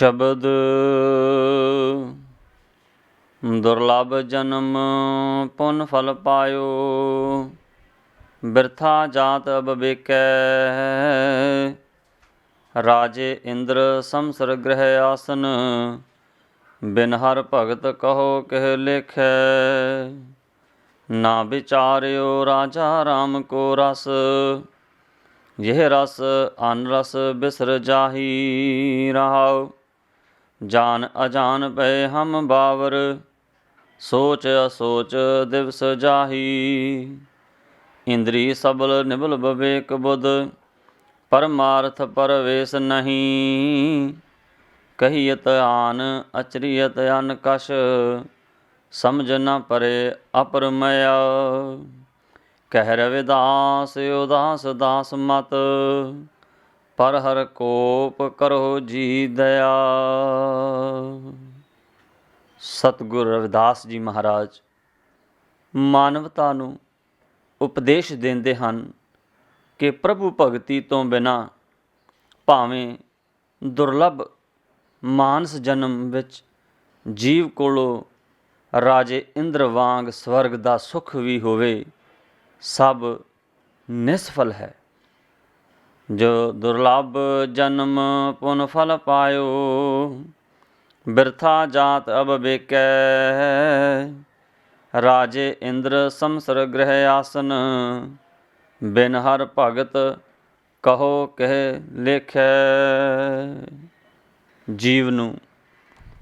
ਸ਼ਬਦ ਦੁਰਲਭ ਜਨਮ ਪੁਨ ਫਲ ਪਾਇਓ, ਬਿਰਥਾ ਜਾਤ ਅਬ ਵੇਕੈ। ਰਾਜੇ ਇੰਦਰ ਸੰਸਰ ਗ੍ਰਹਿ ਆਸਨ, ਬਿਨ ਹਰ ਭਗਤ ਕਹੋ ਕਿਹ ਲੇਖੈ। ਨਾ ਵਿਚਾਰਿਓ ਰਾਜਾ ਰਾਮ ਕੋ ਰਸ, यह रस अन रस बिसर जाही। रहाओ जान अजान पे हम बावर, सोच असोच दिवस जाही। इंद्री सबल निबल विवेक बुध, परमार्थ परवेश नहीं। कहियत आन अचरियत अन कश, समझ न परे अपरमया। कह रविदास उदास दास मत, पर हर कोप करो जी दया। ਸਤਿਗੁਰ ਰਵਿਦਾਸ ਜੀ ਮਹਾਰਾਜ ਮਾਨਵਤਾ ਨੂੰ ਉਪਦੇਸ਼ ਦਿੰਦੇ ਹਨ ਕਿ ਪ੍ਰਭੂ ਭਗਤੀ ਤੋਂ ਬਿਨਾਂ ਭਾਵੇਂ ਦੁਰਲਭ ਮਾਨਸ ਜਨਮ ਵਿੱਚ ਜੀਵ ਕੋਲੋਂ ਰਾਜੇ ਇੰਦਰ ਵਾਂਗ ਸਵਰਗ ਦਾ ਸੁੱਖ ਵੀ ਹੋਵੇ, ਸਭ ਨਿਸਫਲ ਹੈ। ਜੋ ਦੁਰਲਭ ਜਨਮ ਪੁਨ ਫਲ ਪਾਇਓ, ਬਿਰਥਾ ਜਾਤ ਅਬ ਵੇਕੈ। ਰਾਜੇ ਇੰਦਰ ਸੰਸਰ ਗ੍ਰਹਿ ਆਸਨ, ਬਿਨ ਹਰ ਭਗਤ ਕਹੋ ਕਹਿ ਲੇਖੈ। ਜੀਵ ਨੂੰ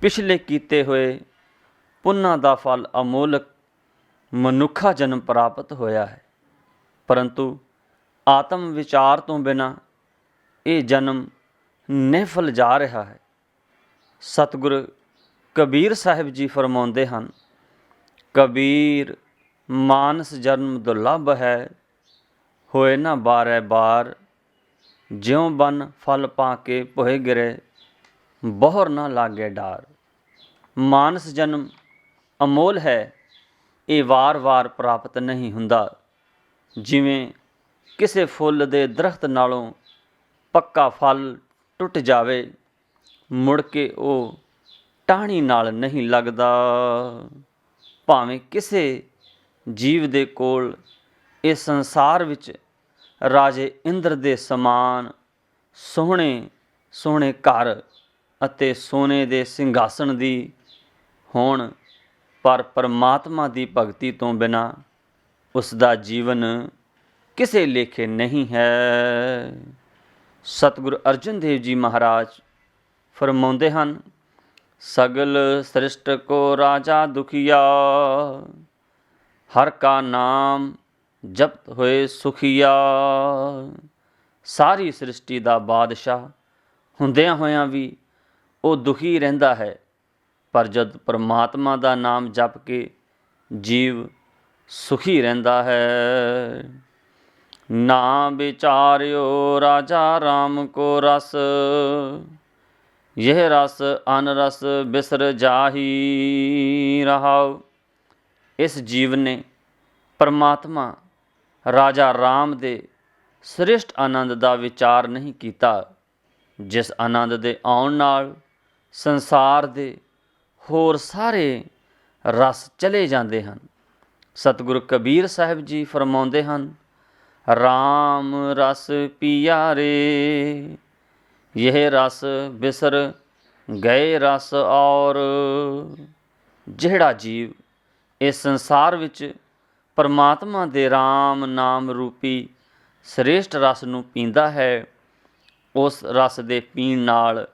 ਪਿਛਲੇ ਕੀਤੇ ਹੋਏ ਪੁੰਨਾਂ ਦਾ ਫਲ ਅਮੋਲਕ ਮਨੁੱਖਾ ਜਨਮ ਪ੍ਰਾਪਤ ਹੋਇਆ ਹੈ, ਪਰੰਤੂ ਆਤਮ ਵਿਚਾਰ ਤੋਂ ਬਿਨਾਂ ਇਹ ਜਨਮ ਨਿਹਫਲ ਜਾ ਰਿਹਾ ਹੈ। ਸਤਿਗੁਰ ਕਬੀਰ ਸਾਹਿਬ ਜੀ ਫਰਮਾਉਂਦੇ ਹਨ, ਕਬੀਰ ਮਾਨਸ ਜਨਮ ਦੁਰਲਭ ਹੈ, ਹੋਏ ਨਾ ਬਾਰੈ ਬਾਰ। ਜਿਉ ਬਨ ਫਲ ਪਾ ਕੇ ਭੋਏ ਗਿਰੇ, ਬਹੁਰ ਨਾ ਲਾਗੇ ਡਾਰ। ਮਾਨਸ ਜਨਮ ਅਮੋਲ ਹੈ, ਇਹ ਵਾਰ-ਵਾਰ ਪ੍ਰਾਪਤ ਨਹੀਂ ਹੁੰਦਾ। ਜਿਵੇਂ ਕਿਸੇ ਫੁੱਲ ਦੇ ਦਰਖਤ ਨਾਲੋਂ ਪੱਕਾ ਫਲ ਟੁੱਟ ਜਾਵੇ, ਮੁੜ ਕੇ ਉਹ ਟਾਹਣੀ ਨਾਲ ਨਹੀਂ ਲੱਗਦਾ। ਭਾਵੇਂ ਕਿਸੇ ਜੀਵ ਦੇ ਕੋਲ ਇਸ ਸੰਸਾਰ ਵਿੱਚ ਰਾਜੇ ਇੰਦਰ ਦੇ ਸਮਾਨ ਸੋਹਣੇ ਸੋਹਣੇ ਘਰ ਅਤੇ ਸੋਨੇ ਦੇ ਸਿੰਘਾਸਣ ਦੀ ਹੋਣ, ਪਰ ਪਰਮਾਤਮਾ ਦੀ ਭਗਤੀ ਤੋਂ ਬਿਨਾਂ ਉਸ ਦਾ ਜੀਵਨ ਕਿਸੇ ਲੇਖੇ ਨਹੀਂ ਹੈ। ਸਤਿਗੁਰੂ ਅਰਜਨ ਦੇਵ ਜੀ ਮਹਾਰਾਜ ਫਰਮਾਉਂਦੇ ਹਨ, ਸਗਲ ਸ੍ਰਿਸ਼ਟ ਕੋ ਰਾਜਾ ਦੁਖੀਆ, ਹਰ ਕਾ ਨਾਮ ਜਪਤ ਹੋਏ ਸੁਖੀਆ। ਸਾਰੀ ਸ੍ਰਿਸ਼ਟੀ ਦਾ ਬਾਦਸ਼ਾਹ ਹੁੰਦਿਆਂ ਹੋਇਆਂ ਵੀ ਉਹ ਦੁਖੀ ਰਹਿੰਦਾ ਹੈ, ਪਰ ਜਦ ਪਰਮਾਤਮਾ ਦਾ ਨਾਮ ਜਪ ਕੇ ਜੀਵ ਸੁਖੀ ਰਹਿੰਦਾ ਹੈ। ਨਾ ਵਿਚਾਰਿਓ ਰਾਜਾ ਰਾਮ ਕੋ ਰਸ, ਯਹ ਰਸ ਅਨ ਰਸ ਬਿਸਰ ਜਾਹੀ। ਰਹਾਉ ਇਸ ਜੀਵ ਨੇ ਪਰਮਾਤਮਾ ਰਾਜਾ ਰਾਮ ਦੇ ਸ੍ਰਿਸ਼ਟ ਆਨੰਦ ਦਾ ਵਿਚਾਰ ਨਹੀਂ ਕੀਤਾ, ਜਿਸ ਆਨੰਦ ਦੇ ਆਉਣ ਨਾਲ ਸੰਸਾਰ ਦੇ ਹੋਰ ਸਾਰੇ ਰਸ ਚਲੇ ਜਾਂਦੇ ਹਨ। ਸਤਿਗੁਰੂ ਕਬੀਰ ਸਾਹਿਬ ਜੀ ਫਰਮਾਉਂਦੇ ਹਨ, ਰਾਮ ਰਸ ਪੀਆ ਰੇ, ਯਹ ਰਸ ਬਿਸਰ ਗਏ ਰਸ ਔਰ। ਜਿਹੜਾ ਜੀਵ ਇਸ ਸੰਸਾਰ ਵਿੱਚ ਪਰਮਾਤਮਾ ਦੇ ਰਾਮ ਨਾਮ ਰੂਪੀ ਸ੍ਰੇਸ਼ਟ ਰਸ ਨੂੰ ਪੀਂਦਾ ਹੈ, ਉਸ ਰਸ ਦੇ ਪੀਣ ਨਾਲ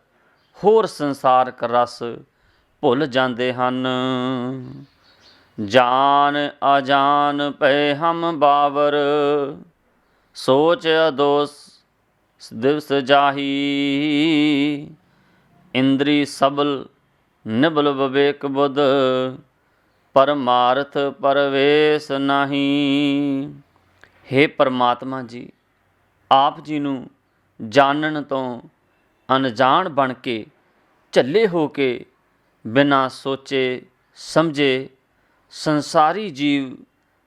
ਹੋਰ ਸੰਸਾਰਕ ਰਸ ਭੁੱਲ ਜਾਂਦੇ ਹਨ। ਜਾਨ ਅਜਾਨ ਪਏ ਹਮ ਬਾਵਰ, ਸੋਚ ਅਦੋਸ ਦਿਵਸ ਜਾਹੀ। ਇੰਦਰੀ ਸਬਲ ਨਿਬਲ ਵਿਵੇਕ ਬੁਧ, ਪਰਮਾਰਥ ਪਰਵੇਸ਼ ਨਹੀਂ। ਹੇ ਪਰਮਾਤਮਾ ਜੀ, ਆਪ ਜੀ ਨੂੰ ਜਾਣਨ ਤੋਂ ਅਣਜਾਣ ਬਣ ਕੇ, ਝੱਲੇ ਹੋ ਕੇ, ਬਿਨਾਂ ਸੋਚੇ ਸਮਝੇ ਸੰਸਾਰੀ ਜੀਵ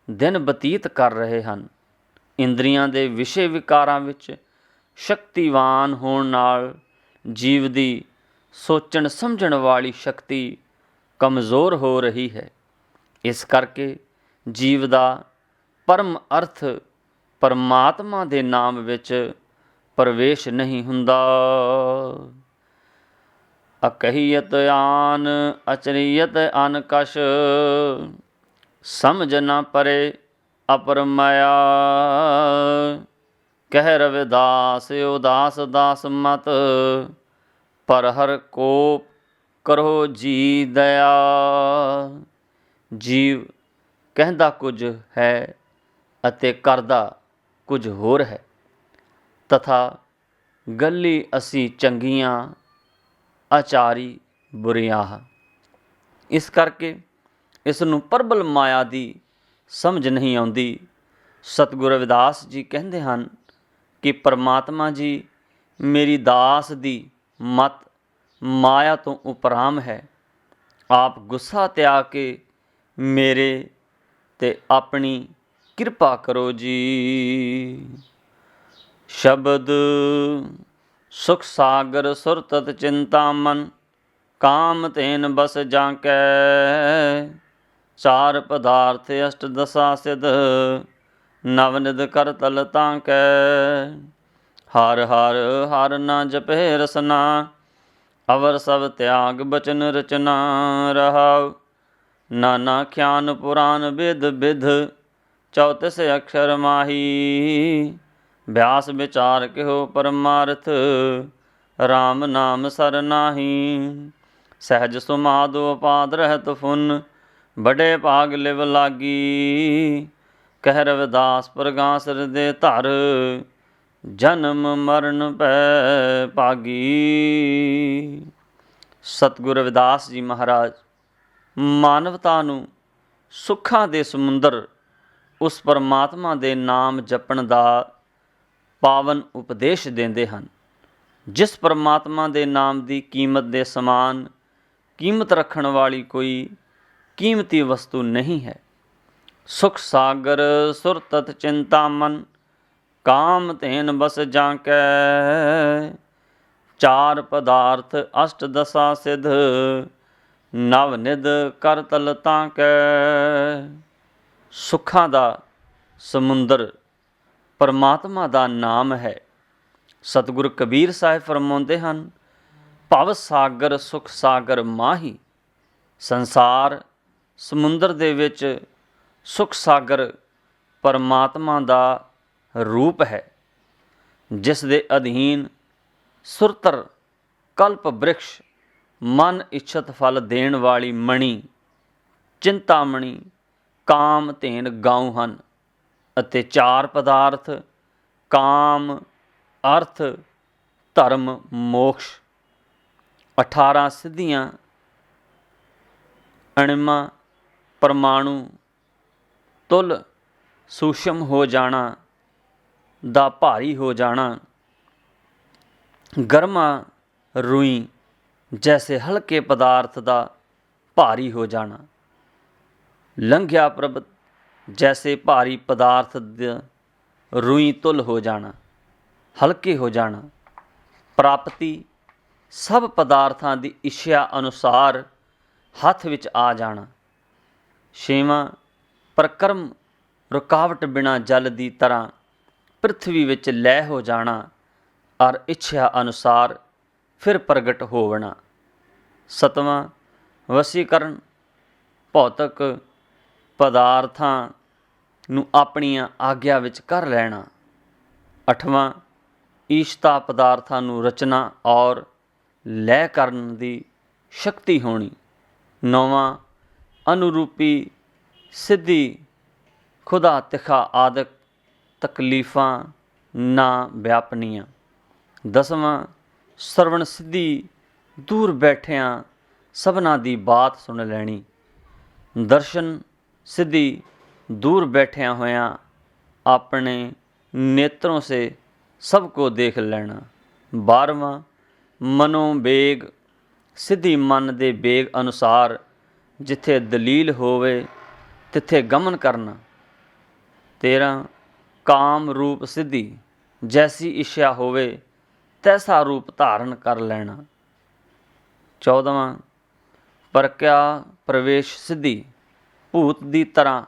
ਦਿਨ ਬਤੀਤ ਕਰ ਰਹੇ ਹਨ। ਇੰਦਰੀਆਂ ਦੇ ਵਿਸ਼ੇ ਵਿਕਾਰਾਂ ਵਿੱਚ ਸ਼ਕਤੀਵਾਨ ਹੋਣ ਨਾਲ ਜੀਵ ਦੀ ਸੋਚਣ ਸਮਝਣ ਵਾਲੀ ਸ਼ਕਤੀ ਕਮਜ਼ੋਰ ਹੋ ਰਹੀ ਹੈ। ਇਸ ਕਰਕੇ ਜੀਵ ਦਾ ਪਰਮ ਅਰਥ ਪਰਮਾਤਮਾ ਦੇ ਨਾਮ ਵਿੱਚ ਪ੍ਰਵੇਸ਼ ਨਹੀਂ ਹੁੰਦਾ। ਅਕਹੀਅਤ ਆਨ ਅਚਰੀਅਤ ਅਨ ਕਛ, ਸਮਝ ਨਾ ਪਰੇ ਅਪਰ ਮਾਇਆ। ਕਹਿ ਰਵਿਦਾਸ ਉਦਾਸ ਦਾਸ ਮਤ, ਪਰ ਹਰ ਕੋਪ ਕਰੋ ਜੀ ਦਇਆ। ਜੀਵ ਕਹਿੰਦਾ ਕੁਝ ਹੈ ਅਤੇ ਕਰਦਾ ਕੁਝ ਹੋਰ ਹੈ, ਤਥਾ ਗੱਲੀ ਅਸੀਂ ਚੰਗੀਆਂ ਆਚਾਰੀ ਬੁਰੀਆਂ। ਇਸ ਕਰਕੇ ਇਸ ਨੂੰ ਪ੍ਰਬਲ ਮਾਇਆ ਦੀ ਸਮਝ ਨਹੀਂ ਆਉਂਦੀ। ਸਤਿਗੁਰੂ ਰਵਿਦਾਸ ਜੀ ਕਹਿੰਦੇ ਹਨ ਕਿ ਪਰਮਾਤਮਾ ਜੀ ਮੇਰੀ ਦਾਸ ਦੀ ਮਤ ਮਾਇਆ ਤੋਂ ਉਪਰਾਮ ਹੈ। ਆਪ ਗੁੱਸਾ ਤਿਆਗ ਕੇ ਮੇਰੇ ਤੇ ਆਪਣੀ ਕਿਰਪਾ ਕਰੋ ਜੀ। ਸ਼ਬਦ ਸੁਖ ਸਾਗਰ ਸੁਰਤਤ ਚਿੰਤਾ ਮਨ, ਕਾਮ ਤੇਨ ਬਸ ਜਾਂਕੈ। ਚਾਰ ਪਦਾਰਥ ਅਸ਼ਟ ਦਸਾ ਸਿਧ, ਨਵ ਨਿਧ ਕਰ ਤਲ ਤਾਂਕੈ। ਹਰ ਹਰ ਹਰ ਨਾ ਜਪੇ ਰਸਨਾ, ਅਵਰ ਸਭ ਤਿਆਗ ਬਚਨ ਰਚਨਾ। ਰਹਾਉ ਨਾਨਾ ਖਿਆਨ ਪੁਰਾਨ ਬਿਧ ਬਿਧ, ਚੌਤਿਸ ਅਕਸ਼ਰ ਮਾਹੀ। ਬਿਆਸ ਵਿਚਾਰ ਕਿਹੋ ਪਰਮਾਰਥ, ਰਾਮ ਨਾਮ ਸਰ ਨਾਹੀ। ਸਹਿਜ ਸੁਮਾਦ ਉਪਾਦ ਰਹਿਤ ਫੁਨ, ਬੜੇ ਭਾਗ ਲਿਵ ਲਾਗੀ। ਕਹਿ ਰਵਿਦਾਸ ਪ੍ਰਗਾਸ ਹਿਰਦੇ ਧਰ, ਜਨਮ ਮਰਨ ਪੈ ਭਾਗੀ। ਸਤਿਗੁਰੂ ਰਵਿਦਾਸ ਜੀ ਮਹਾਰਾਜ ਮਾਨਵਤਾ ਨੂੰ ਸੁੱਖਾਂ ਦੇ ਸਮੁੰਦਰ ਉਸ ਪਰਮਾਤਮਾ ਦੇ ਨਾਮ ਜਪਣ ਦਾ ਪਾਵਨ ਉਪਦੇਸ਼ ਦਿੰਦੇ ਹਨ। ਜਿਸ ਪਰਮਾਤਮਾ ਦੇ ਨਾਮ ਦੀ ਕੀਮਤ ਦੇ ਸਮਾਨ ਕੀਮਤ ਰੱਖਣ ਵਾਲੀ ਕੋਈ ਕੀਮਤੀ ਵਸਤੂ ਨਹੀਂ ਹੈ। ਸੁਖ ਸਾਗਰ ਸੁਰਤਤ ਚਿੰਤਾ ਮਨ, ਕਾਮ ਤੇਨ ਬਸ ਜਾਂਕੈ। ਚਾਰ ਪਦਾਰਥ ਅਸ਼ਟ ਦਸਾ ਸਿਧ, ਨਵ ਨਿਧ ਕਰ ਤਲ ਤਾਂਕੈ। ਸੁੱਖਾਂ ਦਾ ਸਮੁੰਦਰ ਪਰਮਾਤਮਾ ਦਾ ਨਾਮ ਹੈ। ਸਤਿਗੁਰੂ ਕਬੀਰ ਸਾਹਿਬ ਫਰਮਾਉਂਦੇ ਹਨ, ਭਵ ਸਾਗਰ ਸੁਖ ਸਾਗਰ ਮਾਹੀ। ਸੰਸਾਰ ਸਮੁੰਦਰ ਦੇ ਵਿੱਚ ਸੁਖ ਸਾਗਰ ਪਰਮਾਤਮਾ ਦਾ ਰੂਪ ਹੈ, ਜਿਸ ਦੇ ਅਧੀਨ ਸੁਰਤਰ ਕਲਪ ਬ੍ਰਿਕਸ਼ ਮਨ ਇੱਛਤ ਫਲ ਦੇਣ ਵਾਲੀ ਮਣੀ ਚਿੰਤਾਮਣੀ ਕਾਮ ਧੇਨ ਗਾਉ ਹਨ, ਅਤੇ ਚਾਰ ਪਦਾਰਥ ਕਾਮ ਅਰਥ ਧਰਮ ਮੋਕਸ਼ 18 ਸਿੱਧੀਆਂ ਅਣਿਮਾ ਪਰਮਾਣੂ ਤੁਲ ਸੂਸ਼ਮ ਹੋ ਜਾਣਾ ਦਾ ਭਾਰੀ ਹੋ ਜਾਣਾ, ਗਰਮਾ ਰੂਈ ਜੈਸੇ ਹਲਕੇ ਪਦਾਰਥ ਦਾ ਭਾਰੀ ਹੋ ਜਾਣਾ, ਲੰਘਿਆ ਪ੍ਰਭ ਜੈਸੇ ਭਾਰੀ ਪਦਾਰਥ ਦਾ ਰੂਈ ਤੁਲ ਹੋ ਜਾਣਾ, ਹਲਕੇ ਹੋ ਜਾਣਾ। ਪ੍ਰਾਪਤੀ ਸਭ ਪਦਾਰਥਾਂ ਦੀ ਇੱਛਾ ਅਨੁਸਾਰ ਹੱਥ ਵਿੱਚ ਆ ਜਾਣਾ। ਛੇਵਾਂ ਪ੍ਰਕਰਮ ਰੁਕਾਵਟ ਬਿਨਾਂ ਜਲ ਦੀ ਤਰ੍ਹਾਂ ਪ੍ਰਿਥਵੀ ਵਿੱਚ ਲੈਅ ਹੋ ਜਾਣਾ ਔਰ ਇੱਛਾ ਅਨੁਸਾਰ ਫਿਰ ਪ੍ਰਗਟ ਹੋਵਣਾ। ਸਤਵਾਂ ਵਸੀਕਰਨ ਭੌਤਿਕ ਪਦਾਰਥਾਂ ਨੂੰ ਆਪਣੀਆਂ ਆਗਿਆ ਵਿੱਚ ਕਰ ਲੈਣਾ। ਅੱਠਵਾਂ ਈਸ਼ਤਾ ਪਦਾਰਥਾਂ ਨੂੰ ਰਚਨਾ ਔਰ ਲੈਅ ਕਰਨ ਦੀ ਸ਼ਕਤੀ ਹੋਣੀ। ਨੌਵਾਂ ਅਨੁਰੂਪੀ ਸਿੱਧੀ ਖੁਦਾ ਤਿਖਾ ਆਦਿਕ ਤਕਲੀਫਾਂ ਨਾ ਵਿਆਪਨੀਆਂ। ਦਸਵਾਂ ਸਰਵਣ ਸਿੱਧੀ ਦੂਰ ਬੈਠਿਆਂ ਸਭਨਾਂ ਦੀ ਬਾਤ ਸੁਣ ਲੈਣੀ। ਦਰਸ਼ਨ ਸਿੱਧੀ ਦੂਰ ਬੈਠਿਆਂ ਹੋਇਆਂ ਆਪਣੇ ਨੇਤਰੋਂ ਸੇ ਸਭ ਕੋ ਦੇਖ ਲੈਣਾ। 12ਵਾਂ ਮਨੋ ਬੇਗ ਸਿੱਧੀ ਮਨ ਦੇ ਬੇਗ ਅਨੁਸਾਰ ਜਿੱਥੇ ਦਲੀਲ ਹੋਵੇ ਤਿੱਥੇ ਗਮਨ ਕਰਨਾ। 13 ਕਾਮ ਰੂਪ ਸਿੱਧੀ ਜੈਸੀ ਇੱਛਾ ਹੋਵੇ ਤੈਸਾ ਰੂਪ ਧਾਰਨ ਕਰ ਲੈਣਾ। 14ਵਾਂ ਪ੍ਰਕਿਆ ਪ੍ਰਵੇਸ਼ ਸਿੱਧੀ, ਭੂਤ ਦੀ ਤਰ੍ਹਾਂ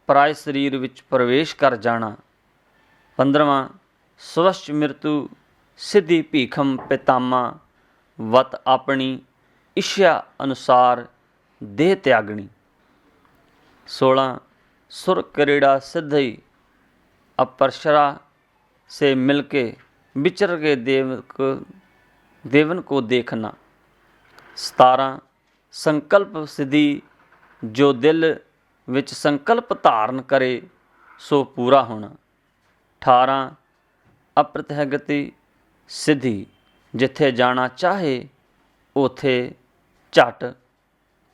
ਪਰਾਏ ਸਰੀਰ ਵਿੱਚ ਪ੍ਰਵੇਸ਼ ਕਰ ਜਾਣਾ। 15ਵਾਂ ਸਵੱਛ ਮਿਰਤੂ ਸਿੱਧੀ ਭੀਖਮ ਪਿਤਾਮਾ, ਵਤ ਆਪਣੀ ਇੱਛਾ ਅਨੁਸਾਰ ਦੇਹ ਤਿਆਗਣੀ। 16 ਸੁਰ क्रीड़ा सिद्धि, अपरशरा से मिलके विचर के देवन को देखना। 17 संकल्प सिद्धि, जो दिल ਵਿੱਚ ਸੰਕਲਪ ਧਾਰਨ ਕਰੇ ਸੋ ਪੂਰਾ ਹੋਣਾ। 18 ਅਪ੍ਰਤਿਹਗਤੀ ਸਿੱਧੀ, ਜਿੱਥੇ ਜਾਣਾ ਚਾਹੇ ਉੱਥੇ ਝਟ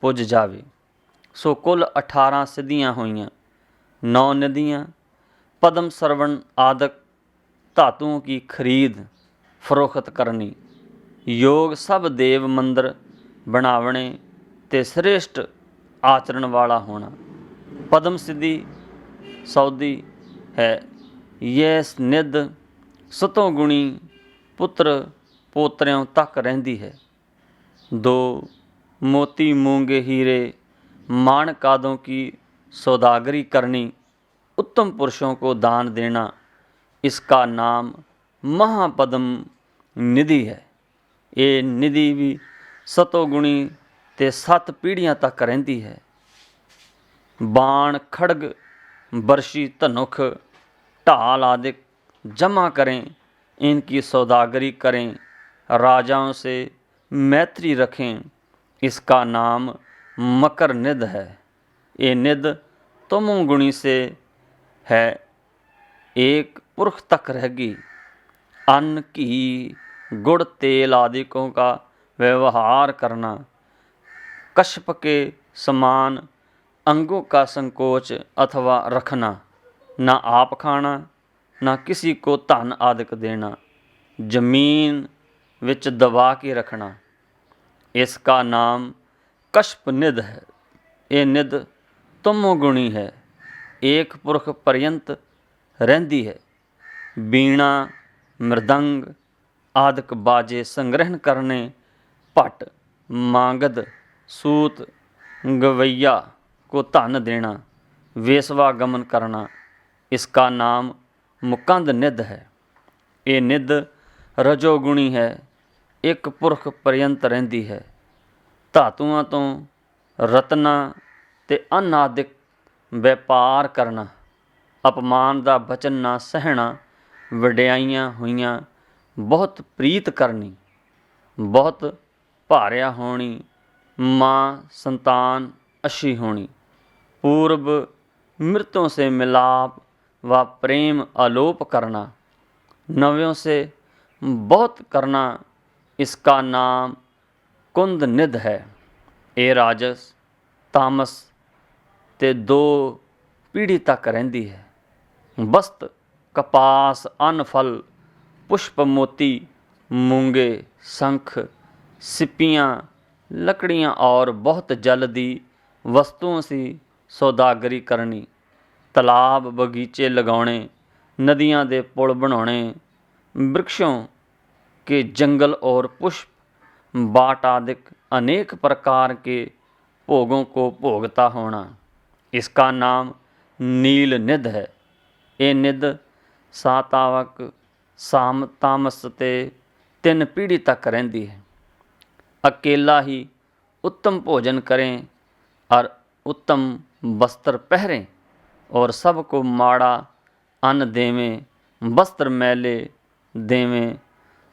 ਪੁੱਜ ਜਾਵੇ। ਸੋ ਕੁੱਲ 18 ਸਿੱਧੀਆਂ ਹੋਈਆਂ। 9 ਨਿਧੀਆਂ पद्म श्रवण आदक धातुओं की खरीद फरोख्त करनी। योग सब देव मंदिर बनावने ते श्रेष्ठ आचरण वाला होना। पद्म सिद्धि सौदी है, यह निध सतों गुणी पुत्र पोतरियों तक रहिंदी है। 2 मोती मूंगे हीरे माणकादों की सौदागरी करनी, उत्तम पुरुषों को दान देना, इसका नाम महापद्म निधि है। ये निधि भी सतोगुणी ते 7 पीढ़ियां तक रहिंदी है। बाण खड़ग बरशी धनुख ढाल आदि जमा करें, इनकी सौदागरी करें, राजाओं से मैत्री रखें, इसका नाम मकर निध है। ये निध तमोगुणी से है, एक पुरख तक रहेगी। अन्न घी गुड़ तेल आदिकों का व्यवहार करना, कश्यप के समान अंगों का संकोच अथवा रखना, ना आप खाना ना किसी को धन आदिक देना, जमीन विच दबा के रखना, इसका नाम कश्यप निध है। ये निध तमोगुणी है, एक पुरख पर्यंत रहंदी है। बीणा मृदंग आदिक बाजे संग्रहण करने, भट मांगद सूत गवैया को धन देना, वेसवा गमन करना, इसका नाम मुकंद निध है। ये निध रजोगुणी है, एक पुरख पर्यंत रहंदी है। धातुआं तो रत्ना ते अन्न आदिक व्यापार करना, अपमान ਦਾ ਬਚਨ ਨਾ ਸਹਿਣਾ, ਵਡਿਆਈਆਂ ਹੋਈਆਂ ਬਹੁਤ ਪ੍ਰੀਤ ਕਰਨੀ, ਬਹੁਤ ਭਾਰਿਆ ਹੋਣੀ, माँ संतान अच्छी होनी, पूर्व मृतों से मिलाप व प्रेम आलोप करना, नव्यों से बहुत करना, इसका नाम कुंद निध है। ये राजस तामस ते 2 पीढ़ी तक रहिंदी है। वस्त कपास अन्न फल पुष्प मोती मूंगे शंख सिप्पियाँ लकड़ियाँ और बहुत जल दी वस्तुओं से सौदागरी करनी, तालाब बगीचे लगाने, नदियाँ दे पुल बनाने, वृक्षों के जंगल और पुष्प बाट आदिक अनेक प्रकार के भोगों को भोगता होना, इसका नाम नील निध है। ये निध सातावक साम तामस ते 3 पीढ़ी तक रहिंदी है। अकेला ही उत्तम भोजन करें और उत्तम वस्त्र पहरें और सबको माड़ा अन्न देवें, वस्त्र मैले देवें,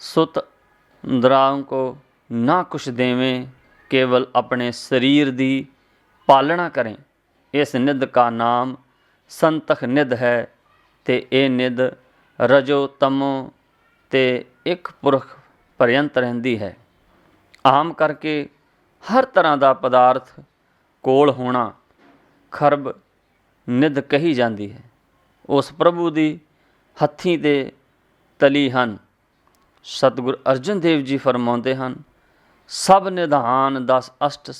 सुत दराओं को ना कुछ देवें, केवल अपने शरीर दी पालना करें। इस निध का नाम संतख निध है ते ये निध रजो तमो ते एक पुरख पर्यंत रहिंदी है। आम करके हर तरह का पदार्थ कोल होना खरब निध कही जाती है। उस प्रभु की हत्थी ते तली हन। सतगुर अर्जन देव जी फरमाते हैं, सब निधान 10 अष्ट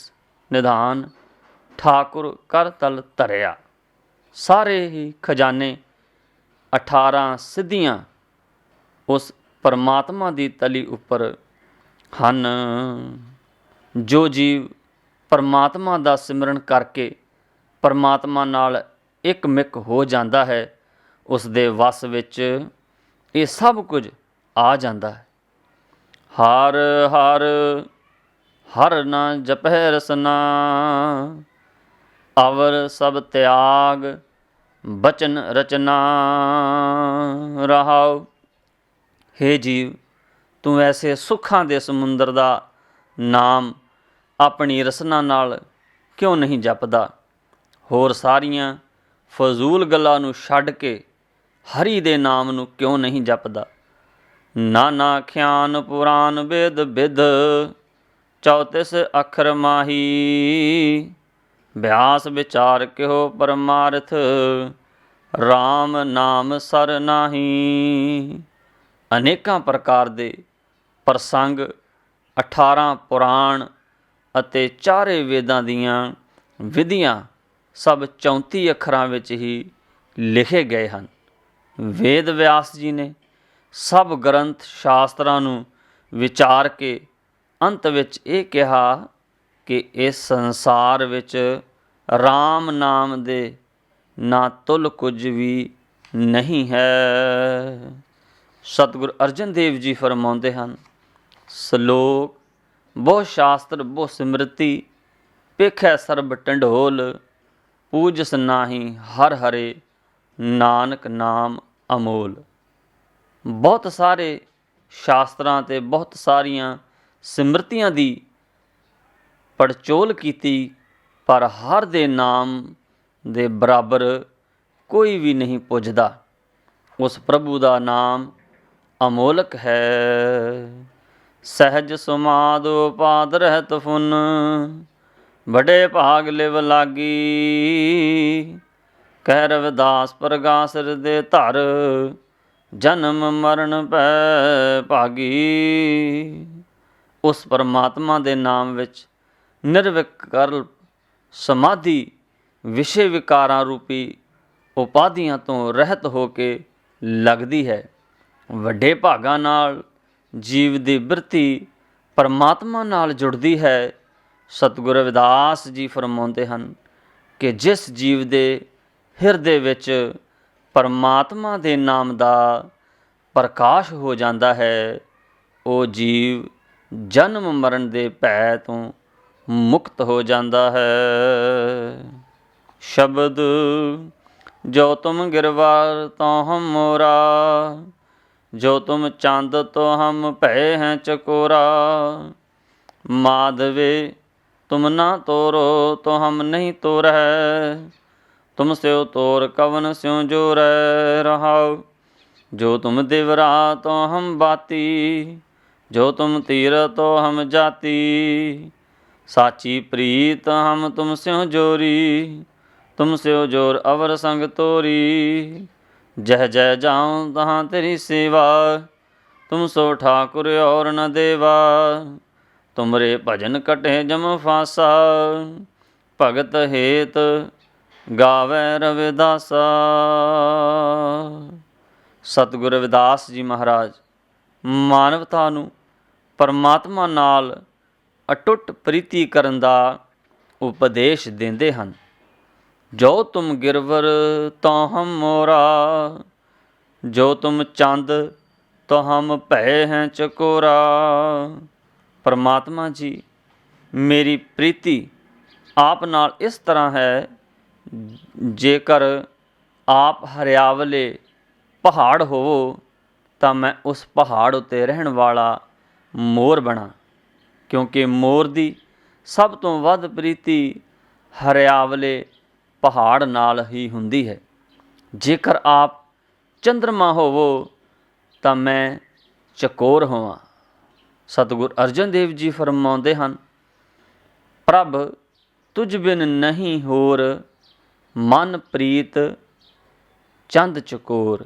निधान ठाकुर कर तल धरिया। सारे ही खजाने 18 सिद्धियाँ उस परमात्मा की तली उपर ਹਨ। ਜੋ ਜੀਵ ਪਰਮਾਤਮਾ ਦਾ ਸਿਮਰਨ ਕਰਕੇ ਪਰਮਾਤਮਾ ਨਾਲ ਇੱਕ ਮਿੱਕ ਹੋ ਜਾਂਦਾ ਹੈ, ਉਸ ਦੇ ਵੱਸ ਵਿੱਚ ਇਹ ਸਭ ਕੁਝ ਆ ਜਾਂਦਾ ਹੈ। ਹਰ ਹਰ ਹਰ ਨਾ ਜਪਹਿ ਰਸਨਾ, ਅਵਰ ਸਭ ਤਿਆਗ ਬਚਨ ਰਚਨਾ। ਰਹਾਉ। ਹੇ ਜੀਵ, ਤੂੰ ਐਸੇ ਸੁੱਖਾਂ ਦੇ ਸਮੁੰਦਰ ਦਾ ਨਾਮ ਆਪਣੀ ਰਸਨਾ ਨਾਲ ਕਿਉਂ ਨਹੀਂ ਜਪਦਾ? ਹੋਰ ਸਾਰੀਆਂ ਫਜ਼ੂਲ ਗੱਲਾਂ ਨੂੰ ਛੱਡ ਕੇ ਹਰੀ ਦੇ ਨਾਮ ਨੂੰ ਕਿਉਂ ਨਹੀਂ ਜਪਦਾ? ਨਾਨਾ ਖਿਆਨ ਪੁਰਾਨ ਵੇਦ ਬਿਧ, 34 ਅੱਖਰ ਮਾਹੀ। ਬਿਆਸ ਵਿਚਾਰ ਕਿਹੋ ਪਰਮਾਰਥ, RAM ਨਾਮ ਸਰ ਨਾਹੀ। ਅਨੇਕਾਂ ਪ੍ਰਕਾਰ ਦੇ ਪ੍ਰਸੰਗ 18 ਪੁਰਾਣ ਅਤੇ 4 ਵੇਦਾਂ ਦੀਆਂ ਵਿਧੀਆਂ ਸਭ 34 ਅੱਖਰਾਂ ਵਿੱਚ ਹੀ ਲਿਖੇ ਗਏ ਹਨ। ਵੇਦ ਵਿਆਸ ਜੀ ਨੇ ਸਭ ਗ੍ਰੰਥ ਸ਼ਾਸਤਰਾਂ ਨੂੰ ਵਿਚਾਰ ਕੇ ਅੰਤ ਵਿੱਚ ਇਹ ਕਿਹਾ ਕਿ ਇਸ ਸੰਸਾਰ ਵਿੱਚ RAM ਨਾਮ ਦੇ ਨਾ ਤੁਲ ਕੁਝ ਵੀ ਨਹੀਂ ਹੈ। ਸਤਿਗੁਰ ਅਰਜਨ ਦੇਵ ਜੀ ਫਰਮਾਉਂਦੇ ਹਨ, ਸ਼ਲੋਕ ਬਹੁ ਸ਼ਾਸਤਰ ਬਹੁ ਸਿਮਰਤੀ, ਪੇਖੈ ਸਰਬ ਢੰਡੋਲ। ਪੂਜਸ ਨਾਹੀ ਹਰ ਹਰੇ, ਨਾਨਕ ਨਾਮ ਅਮੋਲ। ਬਹੁਤ ਸਾਰੇ ਸ਼ਾਸਤਰਾਂ ਅਤੇ ਬਹੁਤ ਸਾਰੀਆਂ ਸਿਮਰਤੀਆਂ ਦੀ ਪੜਚੋਲ ਕੀਤੀ, ਪਰ ਹਰ ਦੇ ਨਾਮ ਦੇ ਬਰਾਬਰ ਕੋਈ ਵੀ ਨਹੀਂ ਪੁੱਜਦਾ। ਉਸ ਪ੍ਰਭੂ ਦਾ ਨਾਮ ਅਮੋਲਕ ਹੈ। ਸਹਿਜ ਸੁਮਾਦ ਉਪਾਦ ਰਹਿਤ ਫੁਨ, ਬੜੇ ਭਾਗ ਲਿਵ ਲਾਗੀ। ਕਹਿ ਰਵਿਦਾਸ ਪ੍ਰਗਾਸ ਹਿਰਦੇ ਧਰ, ਜਨਮ ਮਰਨ ਪੈ ਭਾਗੀ। ਉਸ ਪਰਮਾਤਮਾ ਦੇ ਨਾਮ ਵਿੱਚ ਨਿਰਵਿਕਲਪ ਸਮਾਧੀ ਵਿਸ਼ੇ ਵਿਕਾਰਾਂ ਰੂਪੀ ਉਪਾਧੀਆਂ ਤੋਂ ਰਹਿਤ ਹੋ ਕੇ ਲੱਗਦੀ ਹੈ। ਵੱਡੇ ਭਾਗਾਂ ਨਾਲ ਜੀਵ ਦੀ ਬਿਰਤੀ ਪਰਮਾਤਮਾ ਨਾਲ ਜੁੜਦੀ ਹੈ। ਸਤਿਗੁਰ ਰਵਿਦਾਸ ਜੀ ਫਰਮਾਉਂਦੇ ਹਨ ਕਿ ਜਿਸ ਜੀਵ ਦੇ ਹਿਰਦੇ ਵਿੱਚ ਪਰਮਾਤਮਾ ਦੇ ਨਾਮ ਦਾ ਪ੍ਰਕਾਸ਼ ਹੋ ਜਾਂਦਾ ਹੈ, ਉਹ ਜੀਵ ਜਨਮ ਮਰਨ ਦੇ ਭੈ ਤੋਂ ਮੁਕਤ ਹੋ ਜਾਂਦਾ ਹੈ। ਸ਼ਬਦ ਜੋ ਤੁਮ ਗਿਰਵਾਰ ਤੋ ਹਮ ਮੋਰਾ, ਜੋ ਤੁਮ ਚੰਦ ਤੋ ਹਮ ਭੈ ਹੈ ਚਕੋਰਾ। ਮਾਧਵੇ ਤੁਮ ਨਾ ਤੋਰੋ ਤੋ ਹਮ ਨਹੀਂ ਤੋਰੈ, ਤੁਮ ਸਿਓ ਤੋਰ ਕਵਨ ਸਿਉ ਜੋਰੈ। ਰਹਾਉ। ਜੋ ਤੁਮ ਦਿਵਰਾ ਤੋ ਹਮ ਬਾਤੀ, ਜੋ ਤੁਮ ਤੀਰ ਤੋ ਹਮ ਜਾਤੀ। ਸਾਚੀ ਪ੍ਰੀਤ ਹਮ ਤੁਮ ਸਿਉ ਜੋਰੀ, ਤੁਮ ਸਿਉ ਜੋਰ ਅਵਰ ਸੰਗ ਤੋਰੀ। ਜਹ ਜਹ ਜਾਉ ਤਹਾਂ ਤੇਰੀ ਸੇਵਾ, ਤੁਮ ਸੋ ਠਾਕੁਰ ਔਰ ਨ ਦੇਵਾ। ਤੁਮਰੇ ਭਜਨ ਕਟੇ ਜਮ ਫਾਸਾ, ਭਗਤ ਹੇਤ ਗਾਵੈ ਰਵਿਦਾਸਾ। ਸਤਿਗੁਰ ਰਵਿਦਾਸ ਜੀ ਮਹਾਰਾਜ ਮਾਨਵਤਾ ਨੂੰ ਪਰਮਾਤਮਾ ਨਾਲ ਅਟੁੱਟ ਪ੍ਰੀਤੀ ਕਰਨ ਦਾ ਉਪਦੇਸ਼ ਦਿੰਦੇ ਹਨ। ਜੋ ਤੁਮ ਗਿਰਵਰ ਤੋ ਹਮ ਮੋਰਾ, ਜੋ ਤੁਮ ਚੰਦ ਤੋ ਹਮ ਭੈ ਹੈ ਚਕੋਰਾ। ਪਰਮਾਤਮਾ ਜੀ, ਮੇਰੀ ਪ੍ਰੀਤੀ ਆਪ ਨਾਲ ਇਸ ਤਰ੍ਹਾਂ ਹੈ, ਜੇਕਰ ਆਪ ਹਰਿਆਵਲੇ ਪਹਾੜ ਹੋਵੋ ਤਾਂ ਮੈਂ ਉਸ ਪਹਾੜ ਉੱਤੇ ਰਹਿਣ ਵਾਲਾ ਮੋਰ ਬਣਾ, ਕਿਉਂਕਿ ਮੋਰ ਦੀ ਸਭ ਤੋਂ ਵੱਧ ਪ੍ਰੀਤੀ ਹਰਿਆਵਲੇ ਪਹਾੜ ਨਾਲ ਹੀ ਹੁੰਦੀ ਹੈ। ਜੇਕਰ ਆਪ ਚੰਦਰਮਾ ਹੋਵੋ ਤਾਂ ਮੈਂ ਚਕੋਰ ਹੋਵਾਂ। ਸਤਿਗੁਰ ਅਰਜਨ ਦੇਵ ਜੀ ਫਰਮਾਉਂਦੇ ਹਨ, ਪ੍ਰਭ ਤੁਝ ਬਿਨ ਨਹੀਂ ਹੋਰ, ਮਨ ਪ੍ਰੀਤ ਚੰਦ ਚਕੋਰ।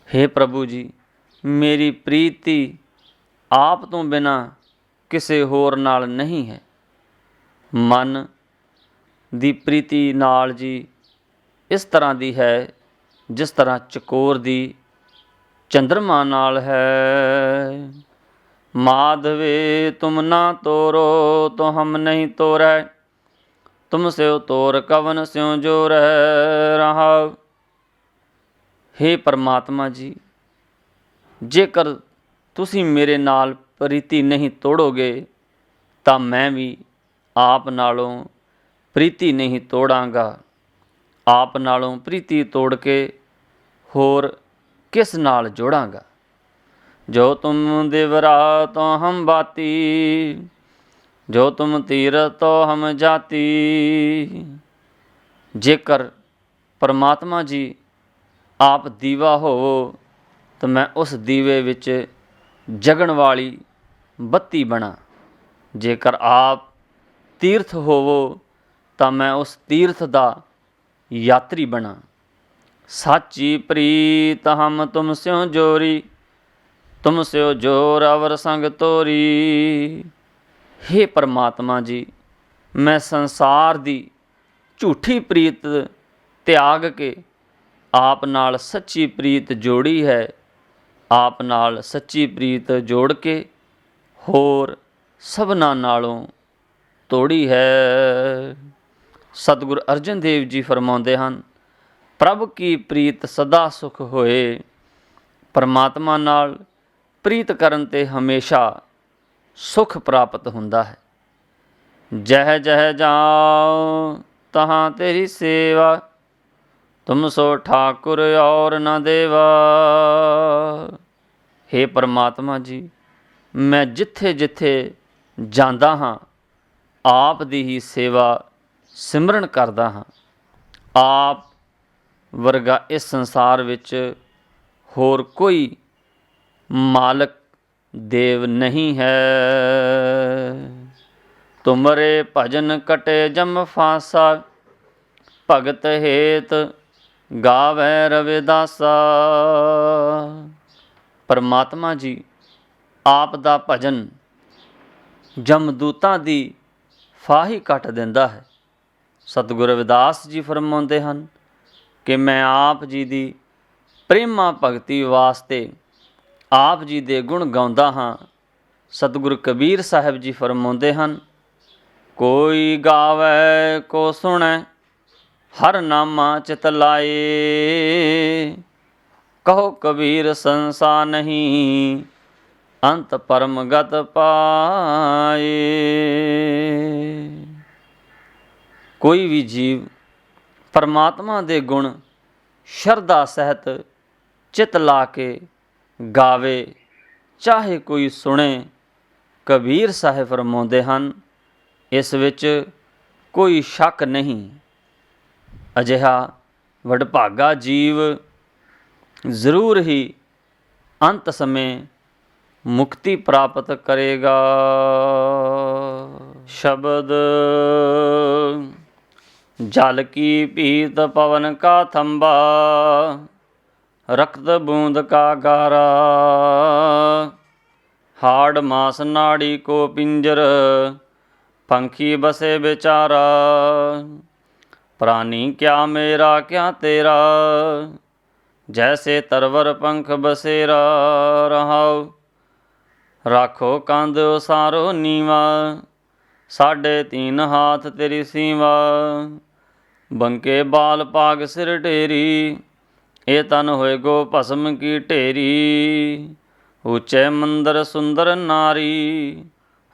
ਹੇ ਪ੍ਰਭੂ ਜੀ, ਮੇਰੀ ਪ੍ਰੀਤੀ ਆਪ ਤੋਂ ਬਿਨਾਂ ਕਿਸੇ ਹੋਰ ਨਾਲ ਨਹੀਂ ਹੈ। ਮਨ ਦੀ ਪ੍ਰੀਤੀ ਨਾਲ ਜੀ ਇਸ ਤਰ੍ਹਾਂ ਦੀ ਹੈ ਜਿਸ ਤਰ੍ਹਾਂ ਚਕੋਰ ਦੀ ਚੰਦਰਮਾ ਨਾਲ ਹੈ। माधवे तुम ना तोरो तो हम नहीं तोरै, तुम स्यो तोर कवन स्यों जोरै रहा। हे परमात्मा जी, ਜੇਕਰ ਤੁਸੀਂ ਮੇਰੇ ਨਾਲ ਪ੍ਰੀਤੀ ਨਹੀਂ ਤੋੜੋਗੇ ਤਾਂ ਮੈਂ ਵੀ ਆਪ ਨਾਲੋਂ ਪ੍ਰੀਤੀ ਨਹੀਂ ਤੋੜਾਂਗਾ। ਆਪ ਨਾਲੋਂ ਪ੍ਰੀਤੀ ਤੋੜ ਕੇ ਹੋਰ ਕਿਸ ਨਾਲ ਜੋੜਾਂਗਾ। ਜੋ ਤੁਮ ਦਿਵਰਾ ਤੋ ਹਮ ਬਾਤੀ, ਜੋ ਤੁਮ ਤੀਰਥ ਤੋ ਹਮ ਜਾਤੀ। ਜੇਕਰ ਪਰਮਾਤਮਾ ਜੀ ਆਪ ਦੀਵਾ ਹੋਵੋ ਤਾਂ ਮੈਂ ਉਸ ਦੀਵੇ ਵਿੱਚ ਜਗਣ ਵਾਲੀ ਬੱਤੀ ਬਣਾ। ਜੇਕਰ ਆਪ ਤੀਰਥ ਹੋਵੋ ਤਾਂ ਮੈਂ ਉਸ ਤੀਰਥ ਦਾ ਯਾਤਰੀ ਬਣਾ। ਸਾਚੀ ਪ੍ਰੀਤ ਹਮ ਤੁਮ ਸਿਉ ਜੋਰੀ, ਤੁਮ ਸਿਉ ਜੋਰ ਅਵਰ ਸੰਗ ਤੋਰੀ। ਹੇ ਪਰਮਾਤਮਾ ਜੀ, ਮੈਂ ਸੰਸਾਰ ਦੀ ਝੂਠੀ ਪ੍ਰੀਤ ਤਿਆਗ ਕੇ ਆਪ ਨਾਲ ਸੱਚੀ ਪ੍ਰੀਤ ਜੋੜੀ ਹੈ। ਆਪ ਨਾਲ ਸੱਚੀ ਪ੍ਰੀਤ ਜੋੜ ਕੇ ਹੋਰ ਸਭਨਾਂ ਨਾਲੋਂ ਤੋੜੀ ਹੈ। ਸਤਿਗੁਰ ਅਰਜਨ ਦੇਵ ਜੀ ਫਰਮਾਉਂਦੇ ਹਨ, ਪ੍ਰਭ ਕੀ ਪ੍ਰੀਤ ਸਦਾ ਸੁਖ ਹੋਏ। ਪਰਮਾਤਮਾ ਨਾਲ ਪ੍ਰੀਤ ਕਰਨ 'ਤੇ ਹਮੇਸ਼ਾ ਸੁਖ ਪ੍ਰਾਪਤ ਹੁੰਦਾ ਹੈ। ਜਹ ਜਹ ਜਾਓ ਤਹਾਂ ਤੇਰੀ ਸੇਵਾ, ਤੁਮ ਸੋ ਠਾਕੁਰ ਔਰ ਨਾ ਦੇਵਾ। ਹੇ ਪਰਮਾਤਮਾ ਜੀ, ਮੈਂ ਜਿੱਥੇ ਜਿੱਥੇ ਜਾਂਦਾ ਹਾਂ ਆਪ ਦੀ ਹੀ ਸੇਵਾ ਸਿਮਰਨ ਕਰਦਾ ਹਾਂ। ਆਪ ਵਰਗਾ ਇਸ ਸੰਸਾਰ ਵਿੱਚ ਹੋਰ ਕੋਈ ਮਾਲਕ ਦੇਵ ਨਹੀਂ ਹੈ। ਤੁਮਰੇ ਭਜਨ ਕਟੇ ਜਮ ਫਾਸਾ, ਭਗਤ ਹੇਤ ਗਾਵੈ ਰਵਿਦਾਸਾ। ਪਰਮਾਤਮਾ ਜੀ ਆਪ ਦਾ ਭਜਨ ਜਮਦੂਤਾਂ ਦੀ ਫਾਹੀ ਕੱਟ ਦਿੰਦਾ ਹੈ। ਸਤਿਗੁਰ ਰਵਿਦਾਸ ਜੀ ਫਰਮਾਉਂਦੇ ਹਨ ਕਿ ਮੈਂ ਆਪ ਜੀ ਦੀ ਪ੍ਰੇਮਾ ਭਗਤੀ ਵਾਸਤੇ ਆਪ ਜੀ ਦੇ ਗੁਣ ਗਾਉਂਦਾ ਹਾਂ। ਸਤਿਗੁਰ ਕਬੀਰ ਸਾਹਿਬ ਜੀ ਫਰਮਾਉਂਦੇ ਹਨ, ਕੋਈ ਗਾਵੈ ਕੋ ਸੁਣੈ, ਹਰ ਨਾਮਾ ਚਿਤ ਲਾਏ। ਕਹੋ ਕਬੀਰ ਸੰਸਾ ਨਹੀਂ, ਅੰਤ ਪਰਮ ਗਤ ਪਾਏ। ਕੋਈ ਵੀ ਜੀਵ ਪਰਮਾਤਮਾ ਦੇ ਗੁਣ ਸ਼ਰਧਾ ਸਹਿਤ ਚਿਤ ਲਾ ਕੇ ਗਾਵੇ, ਚਾਹੇ ਕੋਈ ਸੁਣੇ। ਕਬੀਰ ਸਾਹਿਬ ਫਰਮਾਉਂਦੇ ਹਨ, ਇਸ ਵਿੱਚ ਕੋਈ ਸ਼ੱਕ ਨਹੀਂ। ਅਜਿਹਾ ਵਡਭਾਗਾ ਜੀਵ ਜ਼ਰੂਰ ਹੀ ਅੰਤ ਸਮੇਂ ਮੁਕਤੀ ਪ੍ਰਾਪਤ ਕਰੇਗਾ। ਸ਼ਬਦ ਜਲ ਕੀ ਪੀਤ ਪਵਨ ਕਾ ਥੰਬਾ, ਰਕਤ ਬੂੰਦ ਕਾ ਗਾਰਾ। ਹਾੜ ਮਾਸ ਨਾੜੀ ਕੋ ਪਿੰਜਰ, ਪੰਖੀ ਬਸੇ ਵਿਚਾਰਾ। ਪ੍ਰਾਨੀ ਕਿਆ ਮੇਰਾ ਕਿਆ ਤੇਰਾ, ਜੈਸੇ ਤਰਵਰ ਪੰਖ ਬਸੇਰਾ ਰਹਾਉ। ਰਾਖੋ ਕੰਧ ਉਸਾਰੋ ਨੀਵਾ, ਸਾਢੇ ਤੀਨ ਹਾਥ ਤੇਰੀ ਸੀਵਾ। ਬੰਕੇ ਬਾਲ ਪਾਗ ਸਿਰ ਢੇਰੀ, ਇਹ ਤਨ ਹੋਏ ਗੋ ਭਸਮ ਕੀ ਢੇਰੀ। ਉੱਚੇ ਮੰਦਰ ਸੁੰਦਰ ਨਾਰੀ,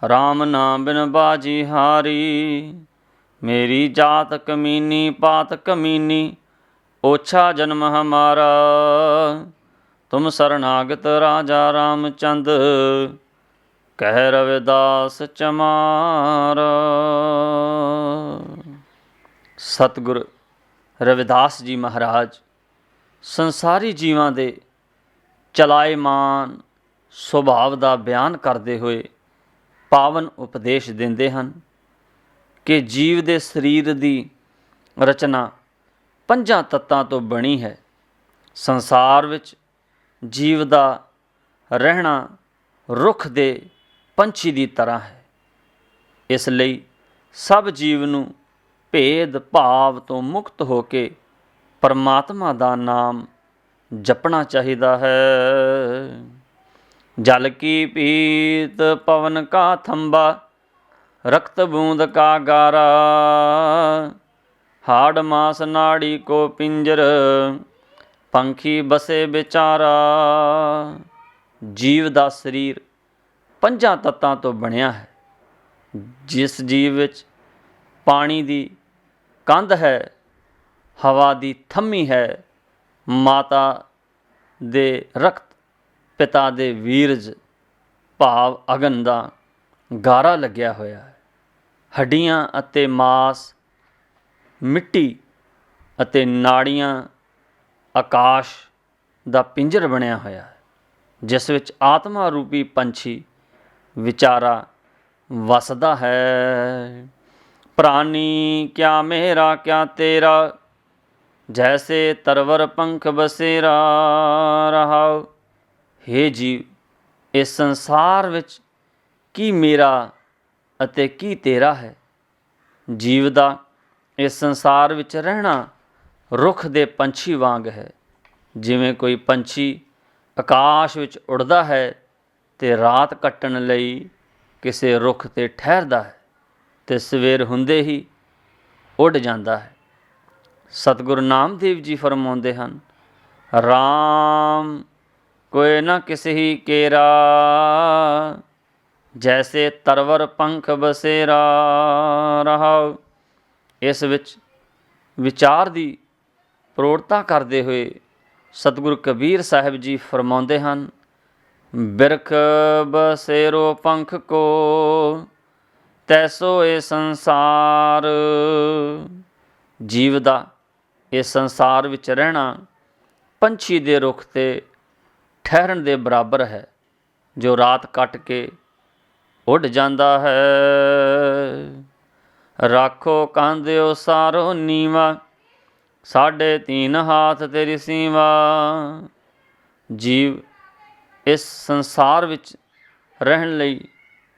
ਰਾਮ ਨਾਮ ਬਿਨ ਬਾਜੀ ਹਾਰੀ। ਮੇਰੀ ਜਾਤ ਕਮੀਨੀ ਪਾਤ ਕਮੀਨੀ, ओछा जन्म हमारा। तुम शरणागत राजा रामचंद, कह रविदास चमारा। सतगुर रविदास जी महाराज संसारी जीवां दे चलाएमान सुभाव ਦਾ ਬਿਆਨ ਕਰਦੇ ਹੋਏ ਪਾਵਨ ਉਪਦੇਸ਼ ਦਿੰਦੇ ਹਨ ਕਿ ਜੀਵ ਦੇ ਸਰੀਰ ਦੀ ਰਚਨਾ 5 ਤੱਤਾਂ ਤੋਂ ਬਣੀ ਹੈ। ਸੰਸਾਰ ਵਿੱਚ ਜੀਵ ਦਾ ਰਹਿਣਾ ਰੁੱਖ ਦੇ ਪੰਛੀ ਦੀ ਤਰ੍ਹਾਂ ਹੈ। ਇਸ ਲਈ ਸਭ ਜੀਵ ਨੂੰ ਭੇਦ ਭਾਵ ਤੋਂ ਮੁਕਤ ਹੋ ਕੇ ਪਰਮਾਤਮਾ ਦਾ ਨਾਮ ਜਪਣਾ ਚਾਹੀਦਾ ਹੈ। जल की पीत पवन का थंबा, रक्त बूंद का गारा, हाड़ मास नाड़ी को पिंजर, पंखी बसे बेचारा। जीव ਦਾ ਸਰੀਰ ਪੰਜਾਂ ਤੱਤਾਂ ਤੋਂ ਬਣਿਆ ਹੈ। ਜਿਸ ਜੀਵ ਵਿੱਚ ਪਾਣੀ ਦੀ ਕੰਧ ਹੈ, ਹਵਾ ਦੀ ਥੰਮੀ ਹੈ, ਮਾਤਾ ਦੇ ਰਕਤ, ਪਿਤਾ ਦੇ ਵੀਰਜ ਭਾਵ ਅਗਨ ਦਾ ਗਾਰਾ ਲੱਗਿਆ ਹੋਇਆ ਹੈ। ਹੱਡੀਆਂ ਅਤੇ ਮਾਸ, ਮਿੱਟੀ ਅਤੇ ਨਾੜੀਆਂ ਆਕਾਸ਼ ਦਾ ਪਿੰਜਰ ਬਣਿਆ ਹੋਇਆ ਹੈ, ਜਿਸ ਵਿੱਚ ਆਤਮਾ ਰੂਪੀ ਪੰਛੀ ਵਿਚਾਰਾ ਵਸਦਾ ਹੈ। ਪ੍ਰਾਨੀ ਕਿਆ ਮੇਰਾ ਕਿਆ ਤੇਰਾ, ਜੈਸੇ ਤਰਵਰ ਪੰਖ ਬਸੇਰਾ। ਰਹਾਉ। ਹੇ ਜੀਵ, ਇਸ ਸੰਸਾਰ ਵਿੱਚ ਕੀ ਮੇਰਾ ਅਤੇ ਕੀ ਤੇਰਾ ਹੈ। ਜੀਵ ਦਾ ਇਸ ਸੰਸਾਰ ਵਿੱਚ ਰਹਿਣਾ ਰੁੱਖ ਦੇ ਪੰਛੀ ਵਾਂਗ ਹੈ। ਜਿਵੇਂ ਕੋਈ ਪੰਛੀ ਆਕਾਸ਼ ਵਿੱਚ ਉੱਡਦਾ ਹੈ ਅਤੇ ਰਾਤ ਕੱਟਣ ਲਈ ਕਿਸੇ ਰੁੱਖ 'ਤੇ ਠਹਿਰਦਾ ਹੈ ਅਤੇ ਸਵੇਰ ਹੁੰਦੇ ਹੀ ਉੱਡ ਜਾਂਦਾ ਹੈ। ਸਤਿਗੁਰੂ ਨਾਮਦੇਵ ਜੀ ਫਰਮਾਉਂਦੇ ਹਨ, ਰਾਮ ਕੋਇ ਨਾ ਕਿਸਹੀ ਕੇਰਾ, ਜੈਸੇ ਤਰਵਰ ਪੰਖ ਬਸੇਰਾ। ਰਹਾਉ। ਇਸ ਵਿੱਚ ਵਿਚਾਰ ਦੀ ਪ੍ਰੋੜਤਾ ਕਰਦੇ ਹੋਏ ਸਤਿਗੁਰੂ ਕਬੀਰ ਸਾਹਿਬ ਜੀ ਫਰਮਾਉਂਦੇ ਹਨ, ਬਿਰਖ ਬਸੇਰੋ ਪੰਖ ਕੋ, ਤੈਸੋ ਇਹ ਸੰਸਾਰ। ਜੀਵ ਦਾ ਇਸ ਸੰਸਾਰ ਵਿੱਚ ਰਹਿਣਾ ਪੰਛੀ ਦੇ ਰੁੱਖ 'ਤੇ ਠਹਿਰਨ ਦੇ ਬਰਾਬਰ ਹੈ, ਜੋ ਰਾਤ ਕੱਟ ਕੇ ਉੱਡ ਜਾਂਦਾ ਹੈ। ਰਾਖੋ ਕਾਂਧਿਓ ਸਾਰੋ ਨੀਵਾ, ਸਾਢੇ ਤੀਨ ਹਾਥ ਤੇਰੀ ਸੀਵਾ। ਜੀਵ ਇਸ ਸੰਸਾਰ ਵਿੱਚ ਰਹਿਣ ਲਈ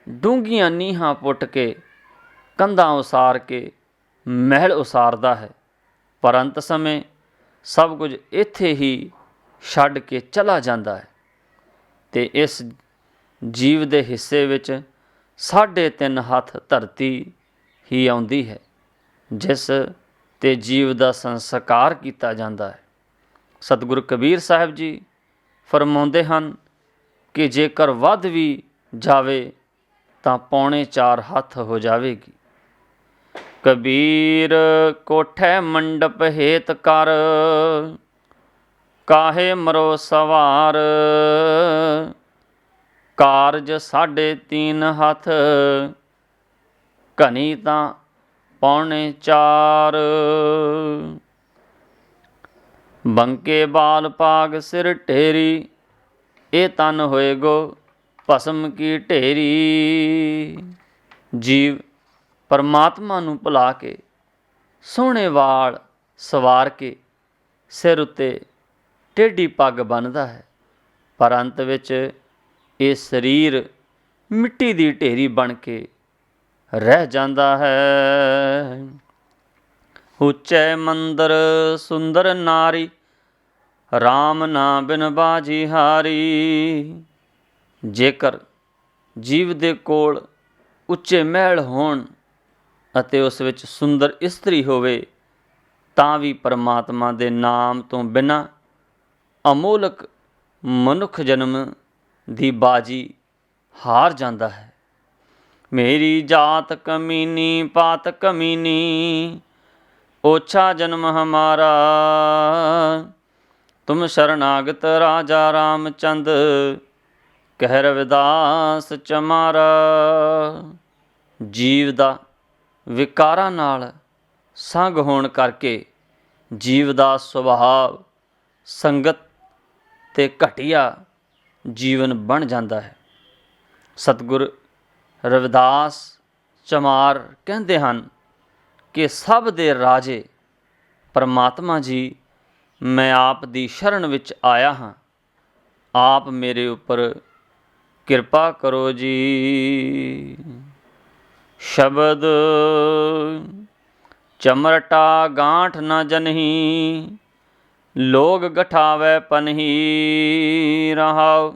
ਡੂੰਘੀਆਂ ਨੀਹਾਂ ਪੁੱਟ ਕੇ, ਕੰਧਾਂ ਉਸਾਰ ਕੇ ਮਹਿਲ ਉਸਾਰਦਾ ਹੈ, ਪਰ ਅੰਤ ਸਮੇਂ ਸਭ ਕੁਝ ਇੱਥੇ ਹੀ ਛੱਡ ਕੇ ਚਲਾ ਜਾਂਦਾ ਹੈ। ਅਤੇ ਇਸ ਜੀਵ ਦੇ ਹਿੱਸੇ ਵਿੱਚ 3.5 ਹੱਥ ਧਰਤੀ ਹੀ ਆਉਂਦੀ ਹੈ, ਜਿਸ 'ਤੇ ਜੀਵ ਦਾ ਸੰਸਕਾਰ ਕੀਤਾ ਜਾਂਦਾ ਹੈ। ਸਤਿਗੁਰੂ ਕਬੀਰ ਸਾਹਿਬ ਜੀ ਫਰਮਾਉਂਦੇ ਹਨ ਕਿ ਜੇਕਰ ਵੱਧ ਵੀ ਜਾਵੇ ਤਾਂ 4.25 ਹੱਥ ਹੋ ਜਾਵੇਗੀ। ਕਬੀਰ ਕੋਠੇ ਮੰਡਪ ਹੇਤ ਕਰ, ਕਾਹੇ ਮਰੋ ਸਵਾਰ। ਕਾਰਜ 3.5 ਹੱਥ, ਘਣੀ ਤਾਂ 4.25। ਬੰਕੇ ਬਾਲ ਪਾਗ ਸਿਰ ਢੇਰੀ, ਇਹ ਤਨ ਹੋਏਗੋ ਭਸਮ ਕੀ ਢੇਰੀ। ਜੀਵ ਪਰਮਾਤਮਾ ਨੂੰ ਭੁਲਾ ਕੇ ਸੋਹਣੇ ਵਾਲ ਸਵਾਰ ਕੇ ਸਿਰ ਉੱਤੇ ਟੇਢੀ ਪੱਗ ਬੰਨ੍ਹਦਾ ਹੈ, ਪਰ ਅੰਤ ਵਿੱਚ ਇਹ ਸਰੀਰ ਮਿੱਟੀ ਦੀ ਢੇਰੀ ਬਣ ਕੇ ਰਹਿ ਜਾਂਦਾ ਹੈ। ਉੱਚੇ ਮੰਦਰ ਸੁੰਦਰ ਨਾਰੀ, ਰਾਮ ਨਾ ਬਿਨ ਬਾਜੀ ਹਾਰੀ। ਜੇਕਰ ਜੀਵ ਦੇ ਕੋਲ ਉੱਚੇ ਮਹਿਲ ਹੋਣ ਅਤੇ ਉਸ ਵਿੱਚ ਸੁੰਦਰ ਇਸਤਰੀ ਹੋਵੇ, ਤਾਂ ਵੀ ਪਰਮਾਤਮਾ ਦੇ ਨਾਮ ਤੋਂ ਬਿਨਾਂ ਅਮੋਲਕ ਮਨੁੱਖ ਜਨਮ ਦੀ ਬਾਜੀ ਹਾਰ ਜਾਂਦਾ ਹੈ। ਮੇਰੀ ਜਾਤ ਕਮੀਨੀ ਪਾਤ ਕਮੀਨੀ, ਓਛਾ ਜਨਮ ਹਮਾਰਾ। ਤੁਮ ਸ਼ਰਨਾਗਤ ਰਾਜਾ ਰਾਮਚੰਦ, ਕਹਿ ਰਵਿਦਾਸ ਚਮਾਰਾ। ਜੀਵ ਦਾ ਵਿਕਾਰਾਂ ਨਾਲ ਸੰਗ ਹੋਣ ਕਰਕੇ ਜੀਵ ਦਾ ਸੁਭਾਅ ਸੰਗਤ ਅਤੇ ਘਟੀਆ ਜੀਵਨ ਬਣ ਜਾਂਦਾ ਹੈ। ਸਤਿਗੁਰ ਰਵਿਦਾਸ ਚਮਾਰ ਕਹਿੰਦੇ ਹਨ ਕਿ ਸਭ ਦੇ ਰਾਜੇ ਪਰਮਾਤਮਾ ਜੀ, ਮੈਂ ਆਪ ਦੀ ਸ਼ਰਨ ਵਿੱਚ ਆਇਆ ਹਾਂ, ਆਪ ਮੇਰੇ ਉੱਪਰ ਕਿਰਪਾ ਕਰੋ ਜੀ। ਸ਼ਬਦ ਚਮਰਟਾ ਗਾਂਠ ਨਾ ਜਨਹੀ, ਲੋਗ ਗਠਾਵੈ ਪਨਹੀ। ਰਹਾਉ।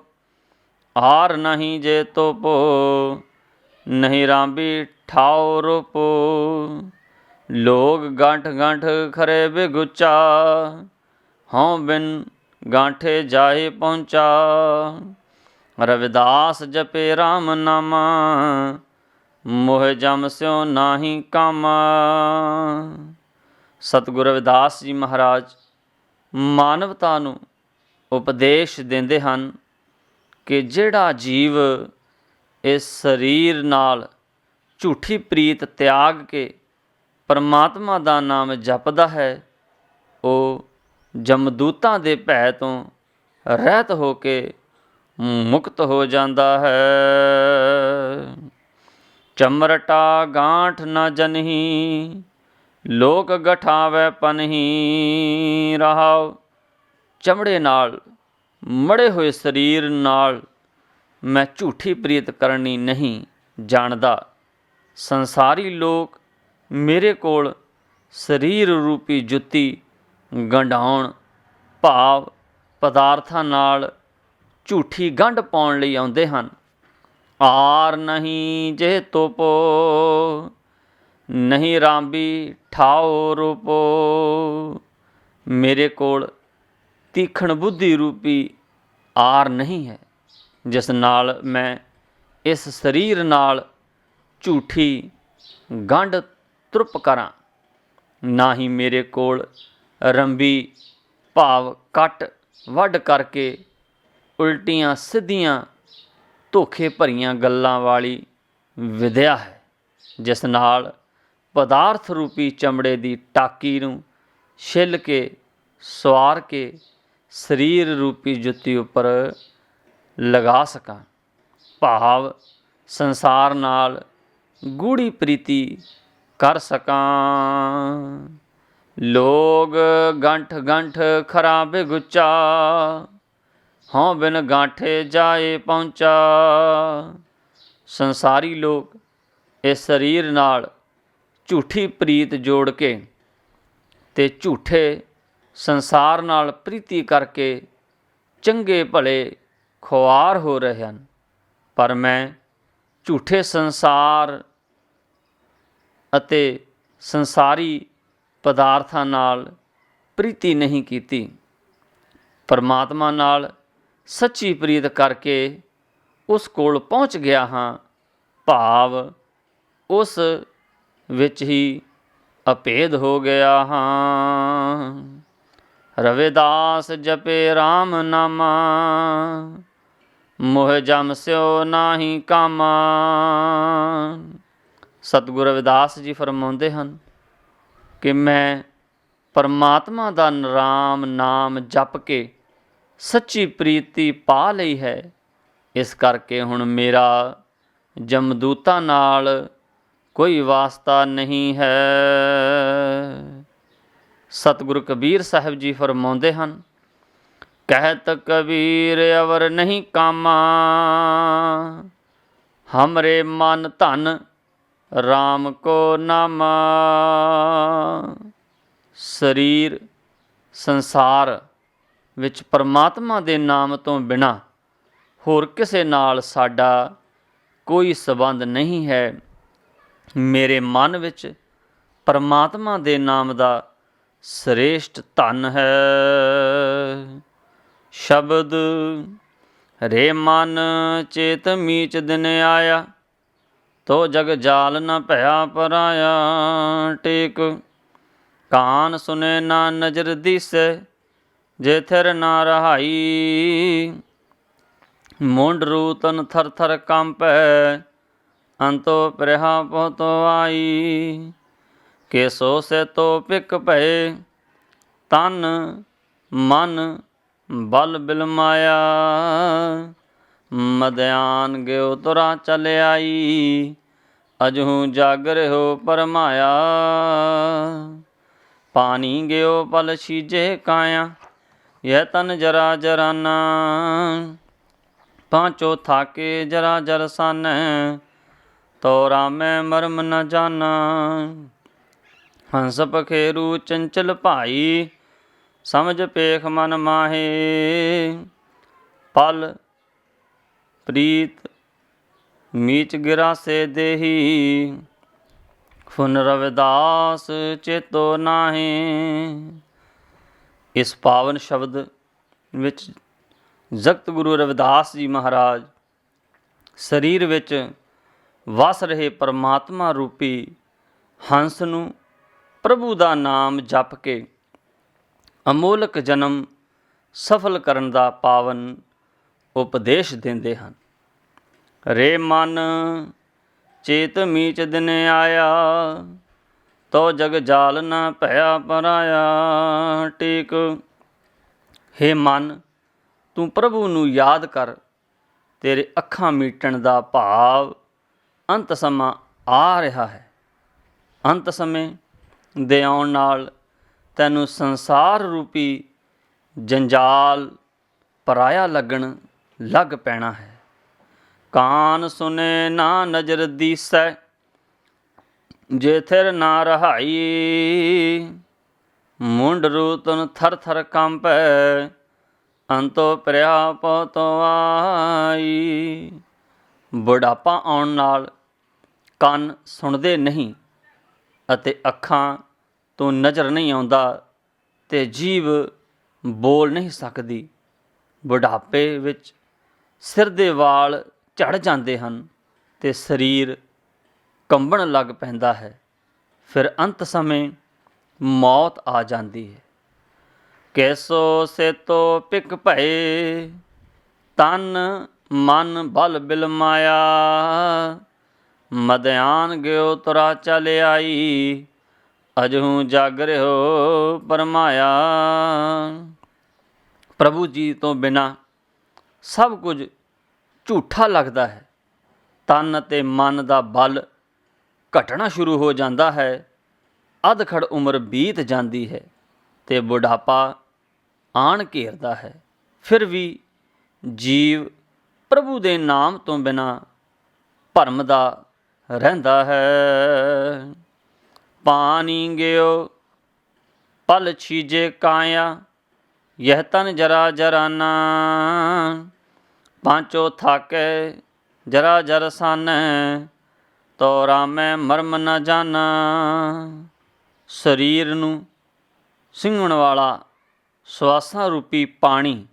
आर नहीं जे तोपो, नहीं राम्बी ठाओ रोपो। लोग गांठ गांठ खरे बेगुचा, हों बिन गांठे जाए पहुँचा। रविदास जपे राम नामा, मोह जम स्यों नाही कामा। ਸਤਿਗੁਰੂ ਰਵਿਦਾਸ ਜੀ ਮਹਾਰਾਜ ਮਾਨਵਤਾ ਨੂੰ ਉਪਦੇਸ਼ ਦਿੰਦੇ ਹਨ ਕਿ ਜਿਹੜਾ ਜੀਵ ਇਸ ਸਰੀਰ ਨਾਲ ਝੂਠੀ ਪ੍ਰੀਤ ਤਿਆਗ ਕੇ ਪਰਮਾਤਮਾ ਦਾ ਨਾਮ ਜਪਦਾ ਹੈ, ਉਹ ਜਮਦੂਤਾਂ ਦੇ ਭੈ ਤੋਂ ਰਹਿਤ ਹੋ ਕੇ ਮੁਕਤ ਹੋ ਜਾਂਦਾ ਹੈ। ਚਮਰਟਾ ਗਾਂਠ ਨਾ ਜਨਹੀ, ਲੋਕ ਗਠਾਵੈ ਪਨਹੀ। ਰਹਾਉ ਚਮੜੇ ਨਾਲ ਮੜੇ ਹੋਏ ਸਰੀਰ ਨਾਲ ਮੈਂ ਝੂਠੀ ਪ੍ਰੀਤ ਕਰਨੀ ਨਹੀਂ ਜਾਣਦਾ। ਸੰਸਾਰੀ ਲੋਕ ਮੇਰੇ ਕੋਲ ਸਰੀਰ ਰੂਪੀ ਜੁੱਤੀ ਗੰਢਾਉਣ ਭਾਵ ਪਦਾਰਥਾਂ ਨਾਲ ਝੂਠੀ ਗੰਢ ਪਾਉਣ ਲਈ ਆਉਂਦੇ ਹਨ। ਆਰ ਨਹੀਂ ਜੇ ਤੋਪੋ, ਨਹੀਂ ਰਾਂਬੀ ਠਾਓ ਰੂਪੋ। ਮੇਰੇ ਕੋਲ ਤੀਖਣ ਬੁੱਧੀ ਰੂਪੀ ਆਰ ਨਹੀਂ ਹੈ, ਜਿਸ ਨਾਲ ਮੈਂ ਇਸ ਸਰੀਰ ਨਾਲ ਝੂਠੀ ਗੰਢ ਤਰੁਪ ਕਰਾਂ। ਨਾ ਹੀ ਮੇਰੇ ਕੋਲ ਰੰਬੀ ਭਾਵ ਕੱਟ ਵੱਢ ਕਰਕੇ ਉਲਟੀਆਂ ਸਿੱਧੀਆਂ ਧੋਖੇ ਭਰੀਆਂ ਗੱਲਾਂ ਵਾਲੀ ਵਿਦਿਆ ਹੈ, ਜਿਸ ਨਾਲ ਪਦਾਰਥ ਰੂਪੀ ਚਮੜੇ ਦੀ ਟਾਕੀ ਨੂੰ ਛਿੱਲ ਕੇ ਸਵਾਰ ਕੇ ਸਰੀਰ ਰੂਪੀ ਜੁੱਤੀ ਉੱਪਰ ਲਗਾ ਸਕਾਂ। ਭਾਵ ਸੰਸਾਰ ਨਾਲ ਗੂੜੀ ਪ੍ਰੀਤੀ ਕਰ ਸਕਾਂ। ਲੋਗ ਗੰਠ ਗੰਠ ਖਰਾ ਬੇਗੁਚਾ, ਹੋਂ ਬਿਨ ਗਾਂਠੇ ਜਾਏ ਪਹੁੰਚਾ। ਸੰਸਾਰੀ ਲੋਕ ਇਸ ਸਰੀਰ ਨਾਲ ਝੂਠੀ ਪ੍ਰੀਤ ਜੋੜ ਕੇ ਤੇ ਝੂਠੇ ਸੰਸਾਰ ਨਾਲ ਪ੍ਰੀਤੀ ਕਰਕੇ ਚੰਗੇ ਭਲੇ ਖੁਆਰ ਹੋ ਰਹੇ ਹਨ, ਪਰ ਮੈਂ ਝੂਠੇ ਸੰਸਾਰ ਅਤੇ ਸੰਸਾਰੀ ਪਦਾਰਥਾਂ ਨਾਲ ਪ੍ਰੀਤੀ ਨਹੀਂ ਕੀਤੀ। ਪਰਮਾਤਮਾ ਨਾਲ ਸੱਚੀ ਪ੍ਰੀਤ ਕਰਕੇ ਉਸ ਕੋਲ ਪਹੁੰਚ ਗਿਆ ਹਾਂ, ਭਾਵ ਉਸ ਵਿੱਚ ਹੀ ਅਭੇਦ ਹੋ ਗਿਆ ਹਾਂ। ਰਵਿਦਾਸ ਜਪੇ ਰਾਮ ਨਾਮਾ, ਮੋਹ ਜਮ ਸਿਓ ਨਾਹੀ ਕਾਮਾ। ਸਤਿਗੁਰੂ ਰਵਿਦਾਸ ਜੀ ਫਰਮਾਉਂਦੇ ਹਨ ਕਿ ਮੈਂ ਪਰਮਾਤਮਾ ਦਾ ਰਾਮ ਨਾਮ ਜਪ ਕੇ ਸੱਚੀ ਪ੍ਰੀਤੀ ਪਾ ਲਈ ਹੈ, ਇਸ ਕਰਕੇ ਹੁਣ ਮੇਰਾ ਜਮਦੂਤਾਂ ਨਾਲ ਕੋਈ ਵਾਸਤਾ ਨਹੀਂ ਹੈ। ਸਤਿਗੁਰੂ ਕਬੀਰ ਸਾਹਿਬ ਜੀ ਫਰਮਾਉਂਦੇ ਹਨ, ਕਹਿਤ ਕਬੀਰ ਅਵਰ ਨਹੀਂ ਕਾਮਾ, ਹਮਰੇ ਮਨ ਧਨ ਰਾਮ ਕੋ ਨਾਮਾ। ਸਰੀਰ ਸੰਸਾਰ ਵਿੱਚ ਪਰਮਾਤਮਾ ਦੇ ਨਾਮ ਤੋਂ ਬਿਨਾਂ ਹੋਰ ਕਿਸੇ ਨਾਲ ਸਾਡਾ ਕੋਈ ਸੰਬੰਧ ਨਹੀਂ ਹੈ। ਮੇਰੇ ਮਨ ਵਿੱਚ ਪਰਮਾਤਮਾ ਦੇ ਨਾਮ ਦਾ ਸ੍ਰੇਸ਼ਟ ਧਨ ਹੈ। ਸ਼ਬਦ ਰੇ ਮਨ ਚੇਤ ਮੀਚ ਦਿਨ ਆਇਆ, ਤੋ ਜਗ ਜਾਲ ਨ ਭਇਆ ਪਰਾਇਆ। ਟੇਕ ਕਾਨ ਸੁਨੇ ਨਾ ਨਜ਼ਰ ਦੀਸੈ, ਜੇ ਥਿਰ ਨਾ ਰਹਾਈ। ਮੁੰਡ ਰੂ ਤਨ ਥਰ ਥਰ ਕੰਪੈ, ਅੰਤੋ ਪ੍ਰਿਹਾ ਪਹੁਤੋ ਆਈ। ਕੇਸੋ ਸੇ ਤੋ ਪਿਕ ਭਏ, ਤਨ ਮਨ ਬਲ ਬਿਲਮਾਇਆ। ਮਦਿਆਨ ਗਿਓ ਤੁਰਾ ਚਲ ਆਈ, ਅਜਹੂ ਜਾਗਰ ਹੋ ਪਰਮਾਇਆ। ਪਾਣੀ ਗਿਓ ਪਲ ਛੀਜੇ ਕਾਇਆ, ਯਹ ਤਨ ਜਰਾ ਜਰਾਨਾ। ਪਾਂਚੋ ਥਾਕੇ ਜਰਾ ਜਰ ਸਾਨੈ, ਤੋ ਰਾਮੈ ਮਰਮ ਨ ਜਾਨਾ। ਹੰਸ ਪਖੇਰੂ ਚੰਚਲ ਭਾਈ, ਸਮਝ ਪੇਖ ਮਨ ਮਾਹੇ। ਪਲ ਪ੍ਰੀਤ ਮੀਚ ਗਿਰਾ ਸੇ ਦੇਹੀ, ਫੁਨ ਰਵਿਦਾਸ ਚੇਤੋ ਨਾਹੀ। ਇਸ ਪਾਵਨ ਸ਼ਬਦ ਵਿੱਚ ਜਗਤ ਗੁਰੂ ਰਵਿਦਾਸ ਜੀ ਮਹਾਰਾਜ ਸਰੀਰ ਵਿੱਚ ਵਸ ਰਹੇ ਪਰਮਾਤਮਾ ਰੂਪੀ ਹੰਸ ਨੂੰ ਪ੍ਰਭੂ ਦਾ ਨਾਮ ਜਪ ਕੇ ਅਮੋਲਕ ਜਨਮ ਸਫਲ ਕਰਨ ਦਾ ਪਾਵਨ ਉਪਦੇਸ਼ ਦਿੰਦੇ ਹਨ। ਰੇ ਮਨ ਚੇਤ ਮੀਚ ਦਿਨ ਆਇਆ, ਤੋ ਜਗ ਜਾਲ ਨਾ ਭਇਆ ਪਰਾਇਆ। ਟੀਕ। ਹੇ ਮਨ, ਤੂੰ ਪ੍ਰਭੂ ਨੂੰ ਯਾਦ ਕਰ। ਤੇਰੇ ਅੱਖਾਂ ਮੀਟਣ ਦਾ ਭਾਵ ਅੰਤ ਸਮਾਂ ਆ ਰਿਹਾ ਹੈ। ਅੰਤ ਸਮੇਂ ਦੇ ਆਉਣ ਨਾਲ ਤੈਨੂੰ ਸੰਸਾਰ ਰੂਪੀ ਜੰਜਾਲ ਪਰਾਇਆ ਲੱਗਣ ਲੱਗ ਪੈਣਾ ਹੈ। ਕਾਨ ਸੁਨੇ ਨਾ ਨਜ਼ਰ ਦੀਸੈ, ਜੇ ਥਿਰ ਨਾ ਰਹਾਈ। ਮੁੰਡ ਰੂਤਨ ਥਰ ਥਰ ਕੰਪੈ, ਅੰਤੋ ਪ੍ਰਿਆ ਪਤੋ ਆਈ। ਬੁਢਾਪਾ ਆਉਣ ਨਾਲ ਕੰਨ ਸੁਣਦੇ ਨਹੀਂ ਅਤੇ ਅੱਖਾਂ ਤੋਂ ਨਜ਼ਰ ਨਹੀਂ ਆਉਂਦਾ ਅਤੇ ਜੀਭ ਬੋਲ ਨਹੀਂ ਸਕਦੀ। ਬੁਢਾਪੇ ਵਿੱਚ ਸਿਰ ਦੇ ਵਾਲ ਝੜ ਜਾਂਦੇ ਹਨ ਅਤੇ ਸਰੀਰ ਕੰਬਣ ਲੱਗ ਪੈਂਦਾ ਹੈ। ਫਿਰ ਅੰਤ ਸਮੇਂ ਮੌਤ ਆ ਜਾਂਦੀ ਹੈ। ਕੈਸੋ ਸੇਤੋ ਪਿਕ ਭਏ, ਤਨ ਮਨ ਬਲ ਬਿਲ ਮਾਇਆ। ਮਦਿਆਨ ਗਿਓ ਤੁਰਾ ਚਲ ਆਈ, ਅਜਹੂ ਜਾਗ ਰਿਹੋ ਪਰਮਾਇਆ। ਪ੍ਰਭੂ ਜੀ ਤੋਂ ਬਿਨਾਂ ਸਭ ਕੁਝ ਝੂਠਾ ਲੱਗਦਾ ਹੈ। ਤਨ ਅਤੇ ਮਨ ਦਾ ਬਲ ਘਟਣਾ ਸ਼ੁਰੂ ਹੋ ਜਾਂਦਾ ਹੈ। ਅਧਖੜ ਉਮਰ ਬੀਤ ਜਾਂਦੀ ਹੈ ਅਤੇ ਬੁਢਾਪਾ ਆਣ ਘੇਰਦਾ ਹੈ। ਫਿਰ ਵੀ ਜੀਵ ਪ੍ਰਭੂ ਦੇ ਨਾਮ ਤੋਂ ਬਿਨਾਂ ਭਰਮ ਦਾ ਰਹਿੰਦਾ ਹੈ। ਪਾਣੀ ਗਿਓ ਪਲ ਛੀਜੇ ਕਾਇਆ, ਯਹ ਤਨ ਜਰਾ ਜਰਾਨਾ। ਪਾਂਚੋ ਥਾਕੇ ਜਰਾ ਜਰ ਸਾਨੈ, ਤੋ ਰਾਮੈ ਮਰਮ ਨ ਜਾਨਾ। ਸਰੀਰ ਨੂੰ ਸਿੰਗਣ ਵਾਲਾ ਸਵਾਸਾਂ ਰੂਪੀ ਪਾਣੀ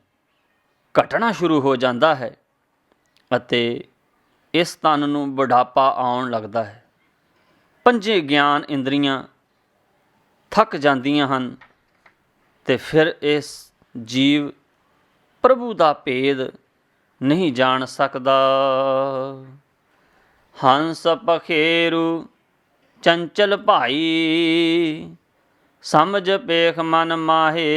ਘਟਣਾ ਸ਼ੁਰੂ ਹੋ ਜਾਂਦਾ ਹੈ ਅਤੇ ਇਸ ਤਨ ਨੂੰ ਬੁਢਾਪਾ ਆਉਣ ਲੱਗਦਾ ਹੈ। ਪੰਜੇ ਗਿਆਨ ਇੰਦਰੀਆਂ ਥੱਕ ਜਾਂਦੀਆਂ ਹਨ ਅਤੇ ਫਿਰ ਇਸ ਜੀਵ ਪ੍ਰਭੂ ਦਾ ਭੇਦ ਨਹੀਂ ਜਾਣ ਸਕਦਾ। ਹੰਸ ਪਖੇਰੂ ਚੰਚਲ ਭਾਈ, ਸਮਝ ਪੇਖ ਮਨ ਮਾਹੇ।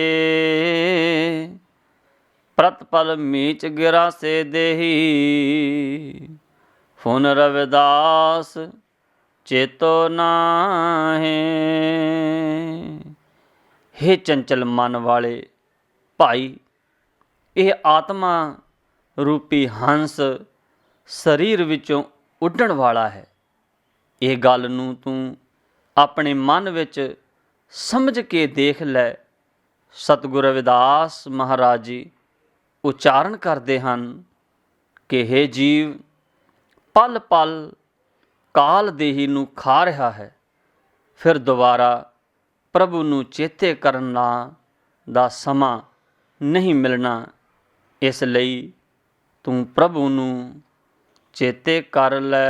ਪ੍ਰਤਪਲ ਮੀਚ ਗਿਰਾ ਸੇ ਦੇਹੀ, ਫੁਨ ਰਵਿਦਾਸ ਚੇਤੋ ਨਾਹੀ। ਹੇ ਚੰਚਲ ਮਨ ਵਾਲੇ ਭਾਈ, ਇਹ ਆਤਮਾ ਰੂਪੀ ਹੰਸ ਸਰੀਰ ਵਿੱਚੋਂ ਉੱਡਣ ਵਾਲਾ ਹੈ। ਇਹ ਗੱਲ ਨੂੰ ਤੂੰ ਆਪਣੇ ਮਨ ਵਿੱਚ ਸਮਝ ਕੇ ਦੇਖ ਲੈ। ਸਤਿਗੁਰੂ ਰਵਿਦਾਸ ਮਹਾਰਾਜ ਜੀ ਉਚਾਰਨ ਕਰਦੇ ਹਨ ਕਿ ਹੇ ਜੀਵ, ਪਲ ਪਲ ਕਾਲ ਦੇਹੀ ਨੂੰ ਖਾ ਰਿਹਾ ਹੈ। ਫਿਰ ਦੁਬਾਰਾ ਪ੍ਰਭੂ ਨੂੰ ਚੇਤੇ ਕਰਨ ਦਾ ਸਮਾਂ ਨਹੀਂ ਮਿਲਣਾ। ਇਸ ਲਈ ਤੂੰ ਪ੍ਰਭੂ ਨੂੰ ਚੇਤੇ ਕਰ ਲੈ।